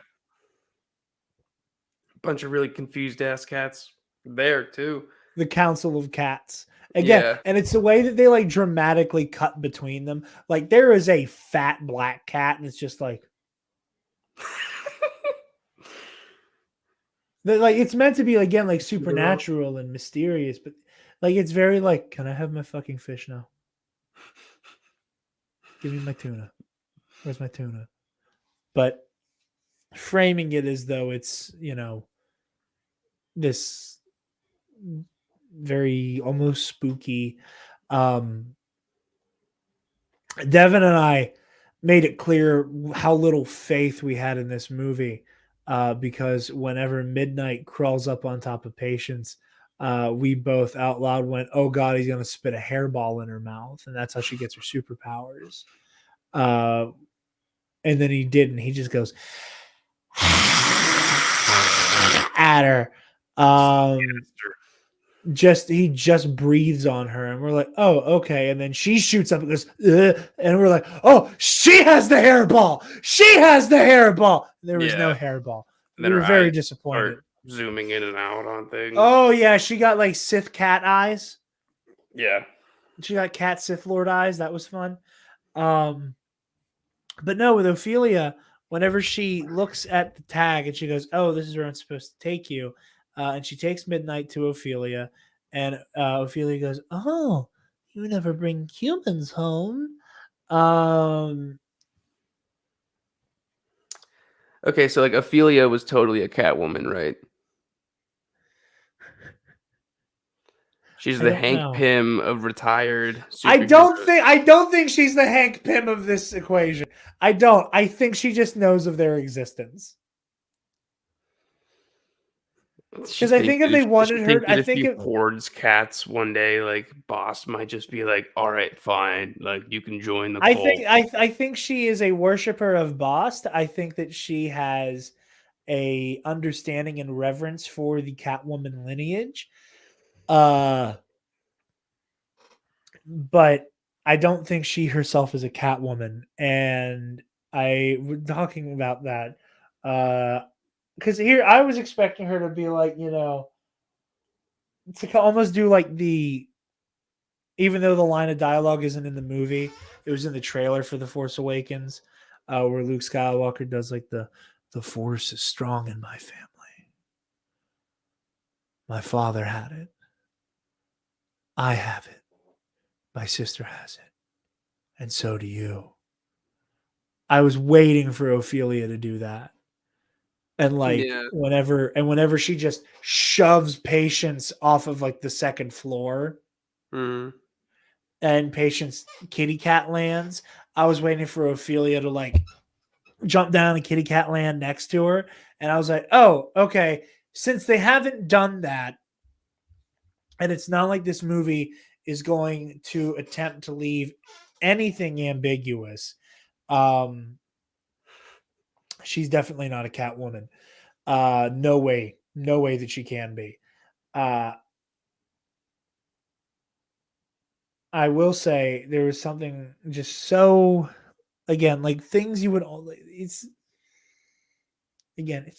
Bunch of really confused ass cats there too. The Council of Cats again, Yeah. and it's the way that they like dramatically cut between them. Like there is a fat black cat, and it's just like like it's meant to be again like Yeah. supernatural and mysterious, but like it's very like, can I have my fucking fish now? Give me my tuna. Where's my tuna? But framing it as though it's, this very almost spooky. Um Devin and I made it clear how little faith we had in this movie, because whenever Midnight crawls up on top of Patience, we both out loud went, "Oh God, he's gonna spit a hairball in her mouth," and that's how she gets her superpowers. Uh, and then he didn't. He just goes at her. Um, he just breathes on her, and we're like, oh, okay. And then she shoots up and goes, ugh, and we're like, oh, she has the hairball. She has the hairball. There was no Yeah. hairball. And We then were her very eyes disappointed. start zooming in and out on things. Oh yeah, she got like Sith cat eyes. Yeah. She got cat Sith Lord eyes. That was fun. Um, but no, with Ophelia, whenever she looks at the tag and she goes, "Oh, this is where I'm supposed to take you," and she takes Midnight to Ophelia, and Ophelia goes, "Oh, you never bring humans home." Um, Okay, so like Ophelia was totally a Catwoman, right? She's I the don't Hank know. Pym of retired I superheroes. don't think I don't think she's the Hank Pym of this equation. I don't. I think she just knows of their existence. Because I think if they Does she wanted her, think I that if think he it, hoards cats one day, like Boss might just be like, "All right, fine, like you can join the I think cult." I think she is a worshiper of Bast. I think that she has a understanding and reverence for the Catwoman lineage. Uh but I don't think she herself is a Catwoman. And I was talking about that. Because here I was expecting her to be like, to almost do like even though the line of dialogue isn't in the movie, it was in the trailer for The Force Awakens, where Luke Skywalker does like the Force is strong in my family. My father had it. I have it. My sister has it. And so do you. I was waiting for Ophelia to do that. And like Yeah. whenever she just shoves Patience off of like the second floor Mhm. and Patience kitty cat lands, I was waiting for Ophelia to like jump down and kitty cat land next to her. And I was like, oh, okay. Since they haven't done that, and it's not like this movie is going to attempt to leave anything ambiguous. She's definitely not a Catwoman. No way that she can be. I will say there was something just so, again, like things you would only, it's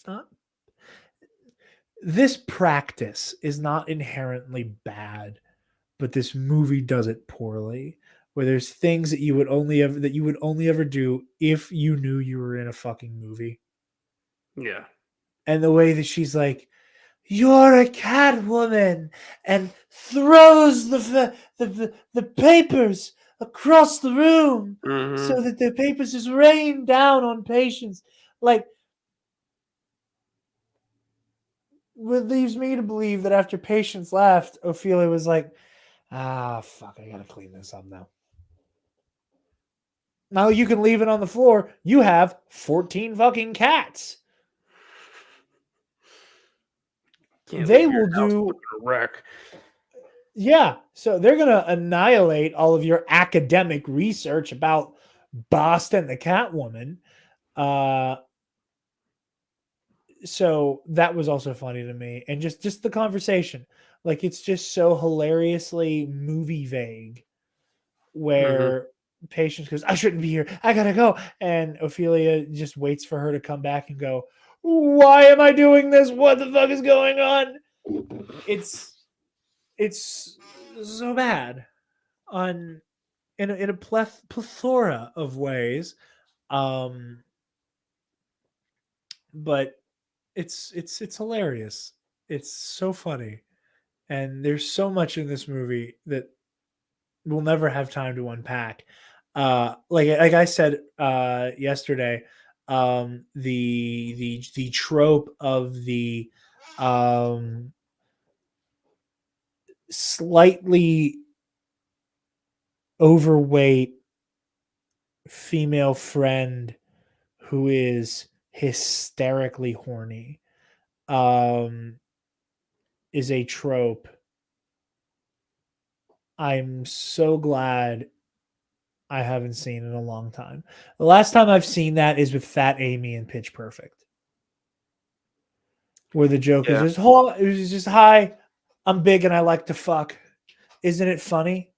not, this practice is not inherently bad, but this movie does it poorly. Where there's things that you would only ever do if you knew you were in a fucking movie. Yeah. And the way that she's like, "You're a Catwoman," and throws the papers across the room Mhm. so that the papers just rain down on Patience. Like, what leaves me to believe that after Patience left, Ophelia was like, "Ah, fuck, I gotta clean this up now." Now you can leave it on the floor. You have 14 fucking cats. Can't They leave your will house do, looking a wreck. yeah. So they're going to annihilate all of your academic research about Boston the Catwoman. So that was also funny to me. And just the conversation. Like, it's just so hilariously movie vague Mhm. where Patience goes, "I shouldn't be here. I gotta go." And Ophelia just waits for her to come back and go, "Why am I doing this? What the fuck is going on?" It's so bad on in a plethora of ways. Um, but it's hilarious. It's so funny. And there's so much in this movie that we'll never have time to unpack. Like I said yesterday, the trope of the um, slightly overweight female friend who is hysterically horny um, is a trope. I'm so glad I haven't seen in a long time. The last time I've seen that is with Fat Amy in Pitch Perfect, where the joke is Yeah. just, "Oh, it was just, hi, I'm big and I like to fuck." Isn't it funny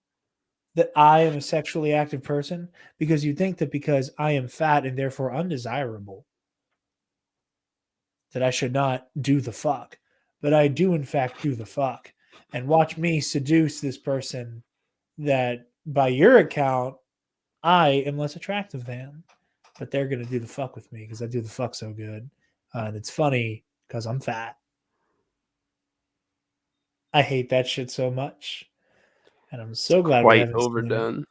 that I am a sexually active person? Because you think that because I am fat and therefore undesirable, that I should not do the fuck. But I do, in fact, do the fuck. And watch me seduce this person that, by your account, I am less attractive than. But they're going to do the fuck with me because I do the fuck so good. And it's funny because I'm fat. I hate that shit so much. And I'm so glad we Quite haven't seen it. overdone.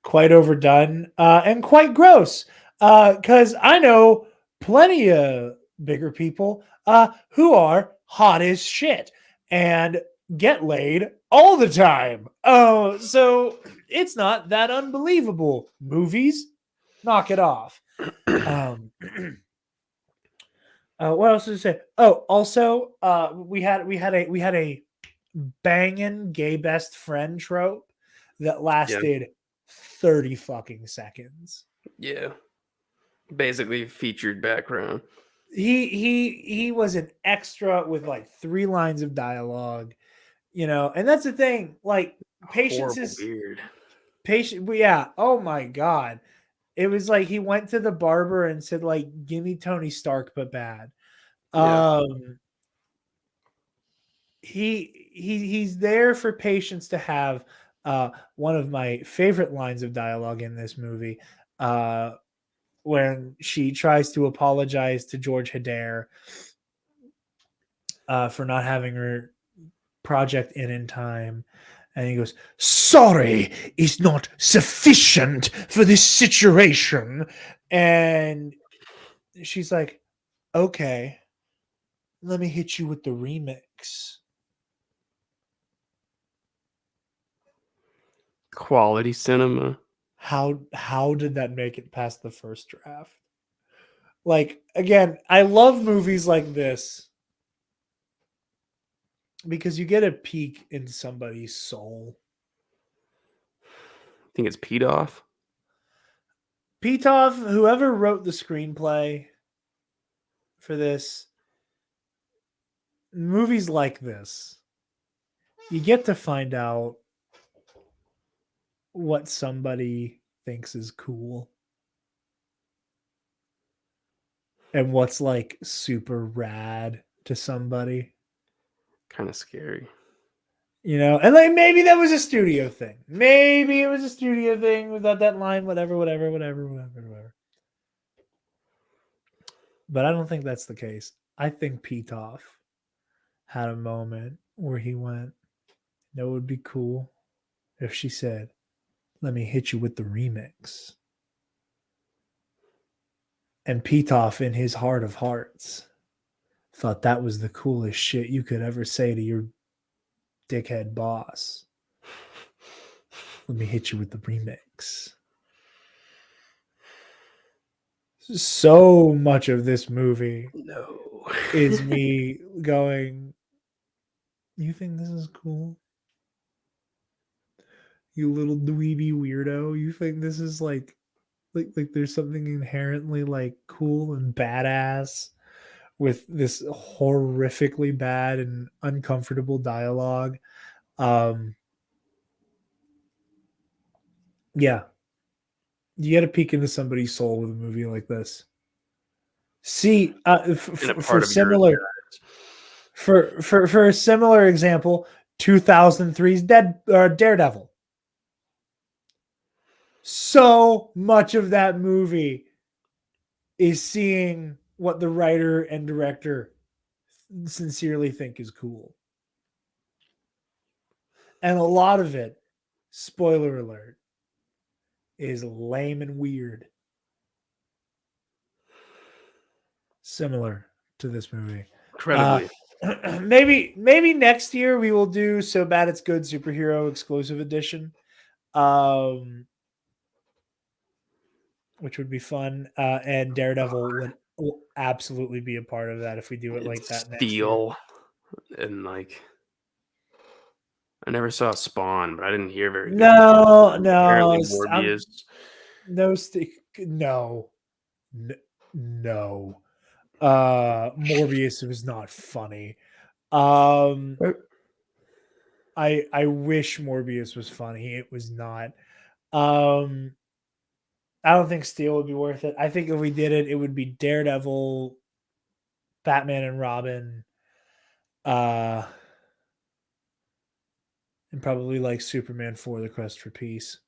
Quite overdone and quite gross. Because I know plenty of bigger people who are hot as shit and get laid all the time. Oh, so it's not that unbelievable. Movies, knock it off. What else did I say? Oh, also, we had a banging gay best friend trope that Yeah. lasted 30 fucking seconds. Yeah. Basically featured background. He was an extra with like 3 lines of dialogue, and that's the thing. Like, Patience Horrible is beard. patient. Yeah. Oh my god. It was like he went to the barber and said, like, "Give me Tony Stark, but bad." Yeah. He's there for Patience to have one of my favorite lines of dialogue in this movie, when she tries to apologize to George Hedare for not having her project in time. And he goes, "Sorry is not sufficient for this situation." And she's like, okay, let me hit you with the remix. Quality cinema. How did that make it past the first draft? Like, again, I love movies like this because you get a peek into somebody's soul. I think it's Pete off. Pitov, whoever wrote the screenplay for this, movies like this, you get to find out what somebody thinks is cool and what's like super rad to somebody, Kind of scary. you know. And like maybe that was a studio thing. Maybe it was a studio thing without that line, whatever. But I don't think that's the case. I think Pitov had a moment where he went, "No, it would be cool if she said, 'Let me hit you with the remix.'" And Pitov, in his heart of hearts, thought that was the coolest shit you could ever say to your dickhead boss. Let me hit you with the remix. So much of this movie No. is me going, you think this is cool? You little dweeby weirdo. You think this is like there's something inherently like cool and badass with this horrifically bad and uncomfortable dialogue. Yeah, you get a peek into somebody's soul with a movie like this. See, In a for part of your similar for a similar example, 2003's Daredevil. So much of that movie is seeing what the writer and director sincerely think is cool. And a lot of it, spoiler alert, is lame and weird. Similar to this movie. incredibly. Maybe next year we will do So Bad It's Good superhero exclusive edition. Which would be fun. And Daredevil will absolutely be a part of that if we do it like that next year. Steel and like I never saw Spawn, but I didn't hear very good. No. Apparently Morbius. No. Morbius was not funny. I wish Morbius was funny. It was not. I don't think Steel would be worth it. I think if we did it, it would be Daredevil, Batman and Robin, and probably like Superman 4: The Quest for Peace.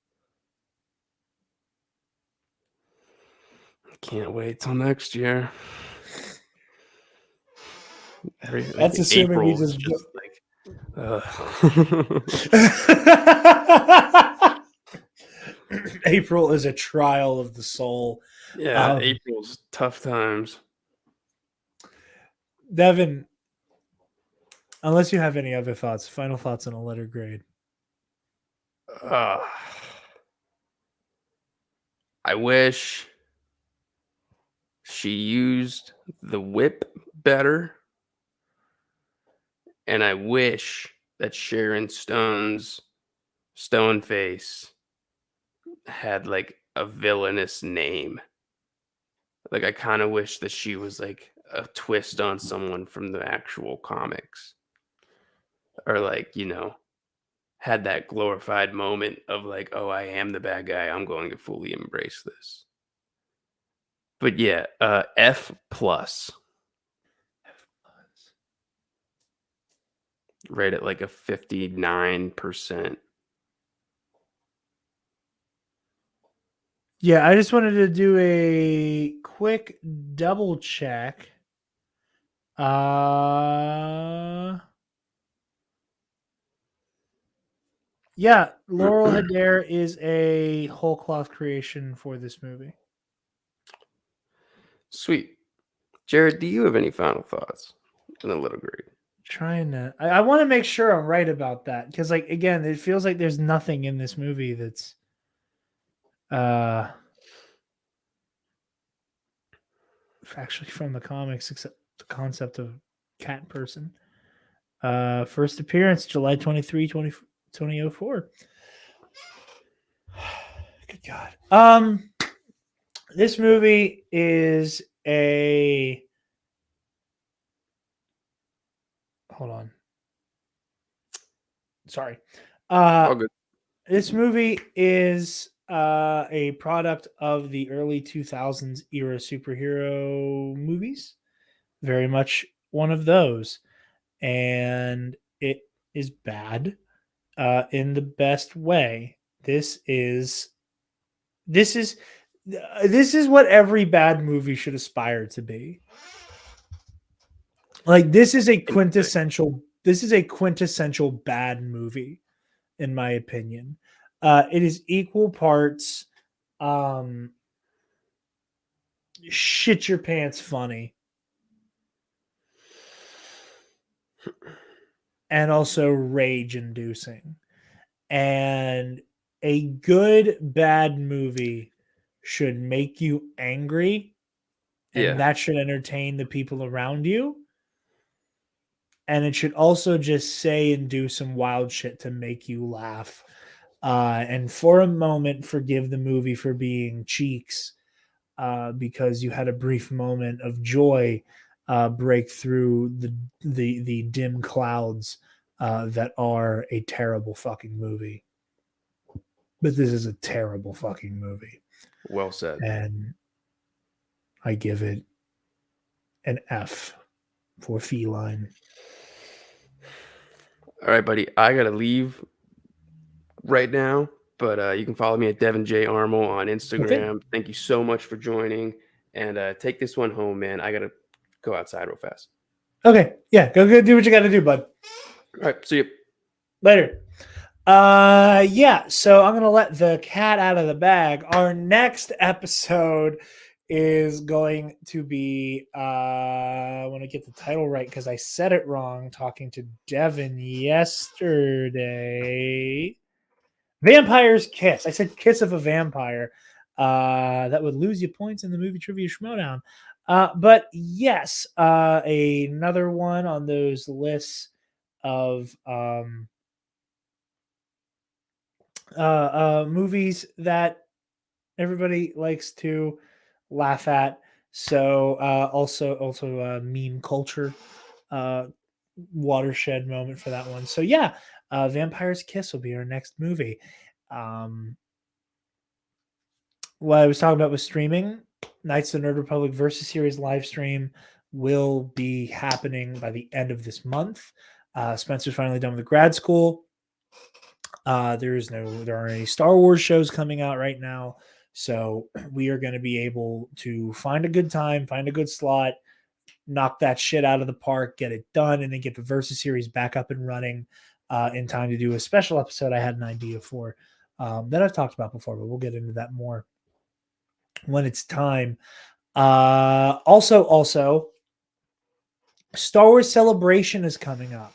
Can't wait till next year. That's assuming we April's just like April is a trial of the soul. yeah, April's tough times. Devin, unless you have any other thoughts, final thoughts on a letter grade. I wish she used the whip better. And I wish that Sharon Stone's Stoneface had like a villainous name. Like I kind of wish that she was like a twist on someone from the actual comics. Or like, you know, had that glorified moment of like, oh, I am the bad guy. I'm going to fully embrace this. But yeah, F plus. Right at like a 59%. Yeah, I just wanted to do a quick double check. Yeah, Laurel Adair is a whole cloth creation for this movie. Sweet. Jared, do you have any final thoughts on the little grade? Trying to, I want to make sure I'm right about that because, like, again, it feels like there's nothing in this movie that's actually from the comics except the concept of cat person. First appearance July 23, 2004. Good God. This movie is a, hold on. Sorry. All good. This movie is a product of the early 2000s era superhero movies. Very much one of those. And it is bad in the best way. This is what every bad movie should aspire to be. Like this is a quintessential bad movie in my opinion. It is equal parts shit your pants funny and also rage inducing. And a good bad movie should make you angry and Yeah. that should entertain the people around you. And it should also just say and do some wild shit to make you laugh. And for a moment, forgive the movie for being cheeks because you had a brief moment of joy break through the dim clouds that are a terrible fucking movie. But this is a terrible fucking movie. Well said. And I give it an F for feline. All right, buddy. I gotta leave right now, but you can follow me at Devin J Armel on Instagram. Okay. Thank you so much for joining, and take this one home, man. I gotta go outside real fast. Okay. Yeah. Go do what you got to do, bud. All right. See you. Later. Yeah, so I'm gonna let the cat out of the bag. Our next episode is going to be I want to get the title right because I said it wrong talking to Devin yesterday. Vampire's Kiss. I said Kiss of a Vampire. That would lose you points in the movie trivia schmodown. But yes, another one on those lists of movies that everybody likes to laugh at. So also meme culture watershed moment for that one. So yeah, Vampire's Kiss will be our next movie. What I was talking about was streaming. Knights of the Nerd Republic versus series live stream will be happening by the end of this month. Spencer's finally done with grad school. There aren't any Star Wars shows coming out right now. So we are going to be able to find a good time, find a good slot, knock that shit out of the park, get it done, and then get the Versus series back up and running in time to do a special episode I had an idea for that I've talked about before, but we'll get into that more when it's time. Also, Star Wars Celebration is coming up.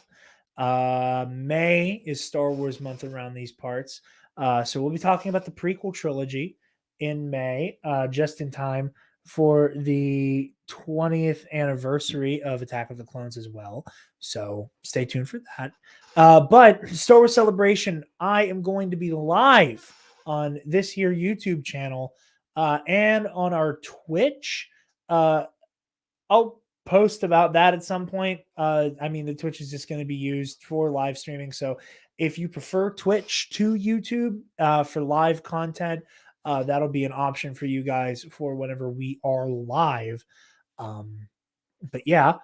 May is Star Wars month around these parts. So we'll be talking about the prequel trilogy in May, just in time for the 20th anniversary of Attack of the Clones as well. So stay tuned for that. But Star Wars Celebration, I am going to be live on this here YouTube channel and on our Twitch. I'll post about that at some point. The Twitch is just going to be used for live streaming. So if you prefer Twitch to YouTube for live content, that'll be an option for you guys for whenever we are live. But yeah,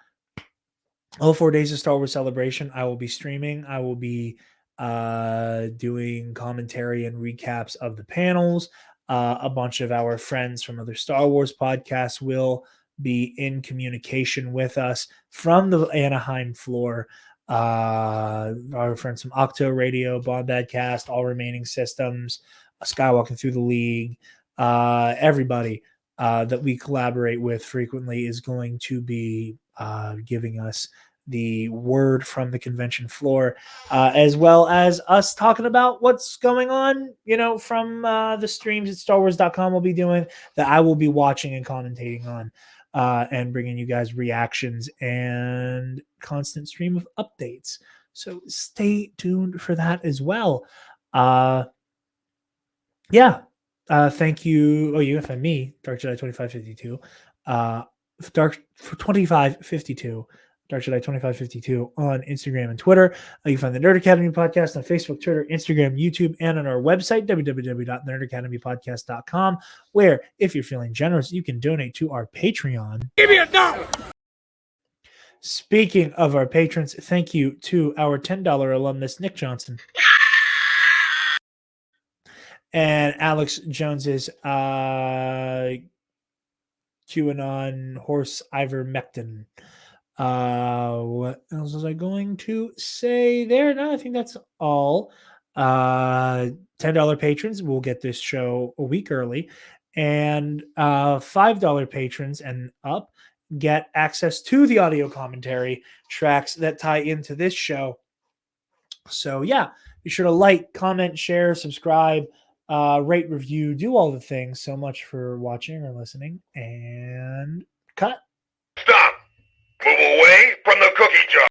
all 4 days of Star Wars Celebration, I will be streaming. I will be doing commentary and recaps of the panels. A bunch of our friends from other Star Wars podcasts will be in communication with us from the Anaheim floor. Our friends from Octo Radio, Bombadcast, All Remaining Systems, Skywalking Through the League, everybody that we collaborate with frequently is going to be giving us the word from the convention floor, as well as us talking about what's going on, from the streams at StarWars.com we'll be doing, that I will be watching and commentating on, and bringing you guys reactions and constant stream of updates. So stay tuned for that as well. Yeah. Thank you. Oh, you find me, Dark Jedi 2552. Dark 2552. Dark Jedi 2552 on Instagram and Twitter. You can find the Nerd Academy podcast on Facebook, Twitter, Instagram, YouTube, and on our website, www.nerdacademypodcast.com, where, if you're feeling generous, you can donate to our Patreon. Give me $1. Speaking of our patrons, thank you to our $10 alumnus, Nick Johnson. And Alex Jones's QAnon horse ivermectin. What else was I going to say there? No, I think that's all. $10 patrons will get this show a week early, and $5 patrons and up get access to the audio commentary tracks that tie into this show. So yeah, be sure to like, comment, share, subscribe, rate, review, do all the things. So much for watching or listening, and cut. Stop. Move away from the cookie jar.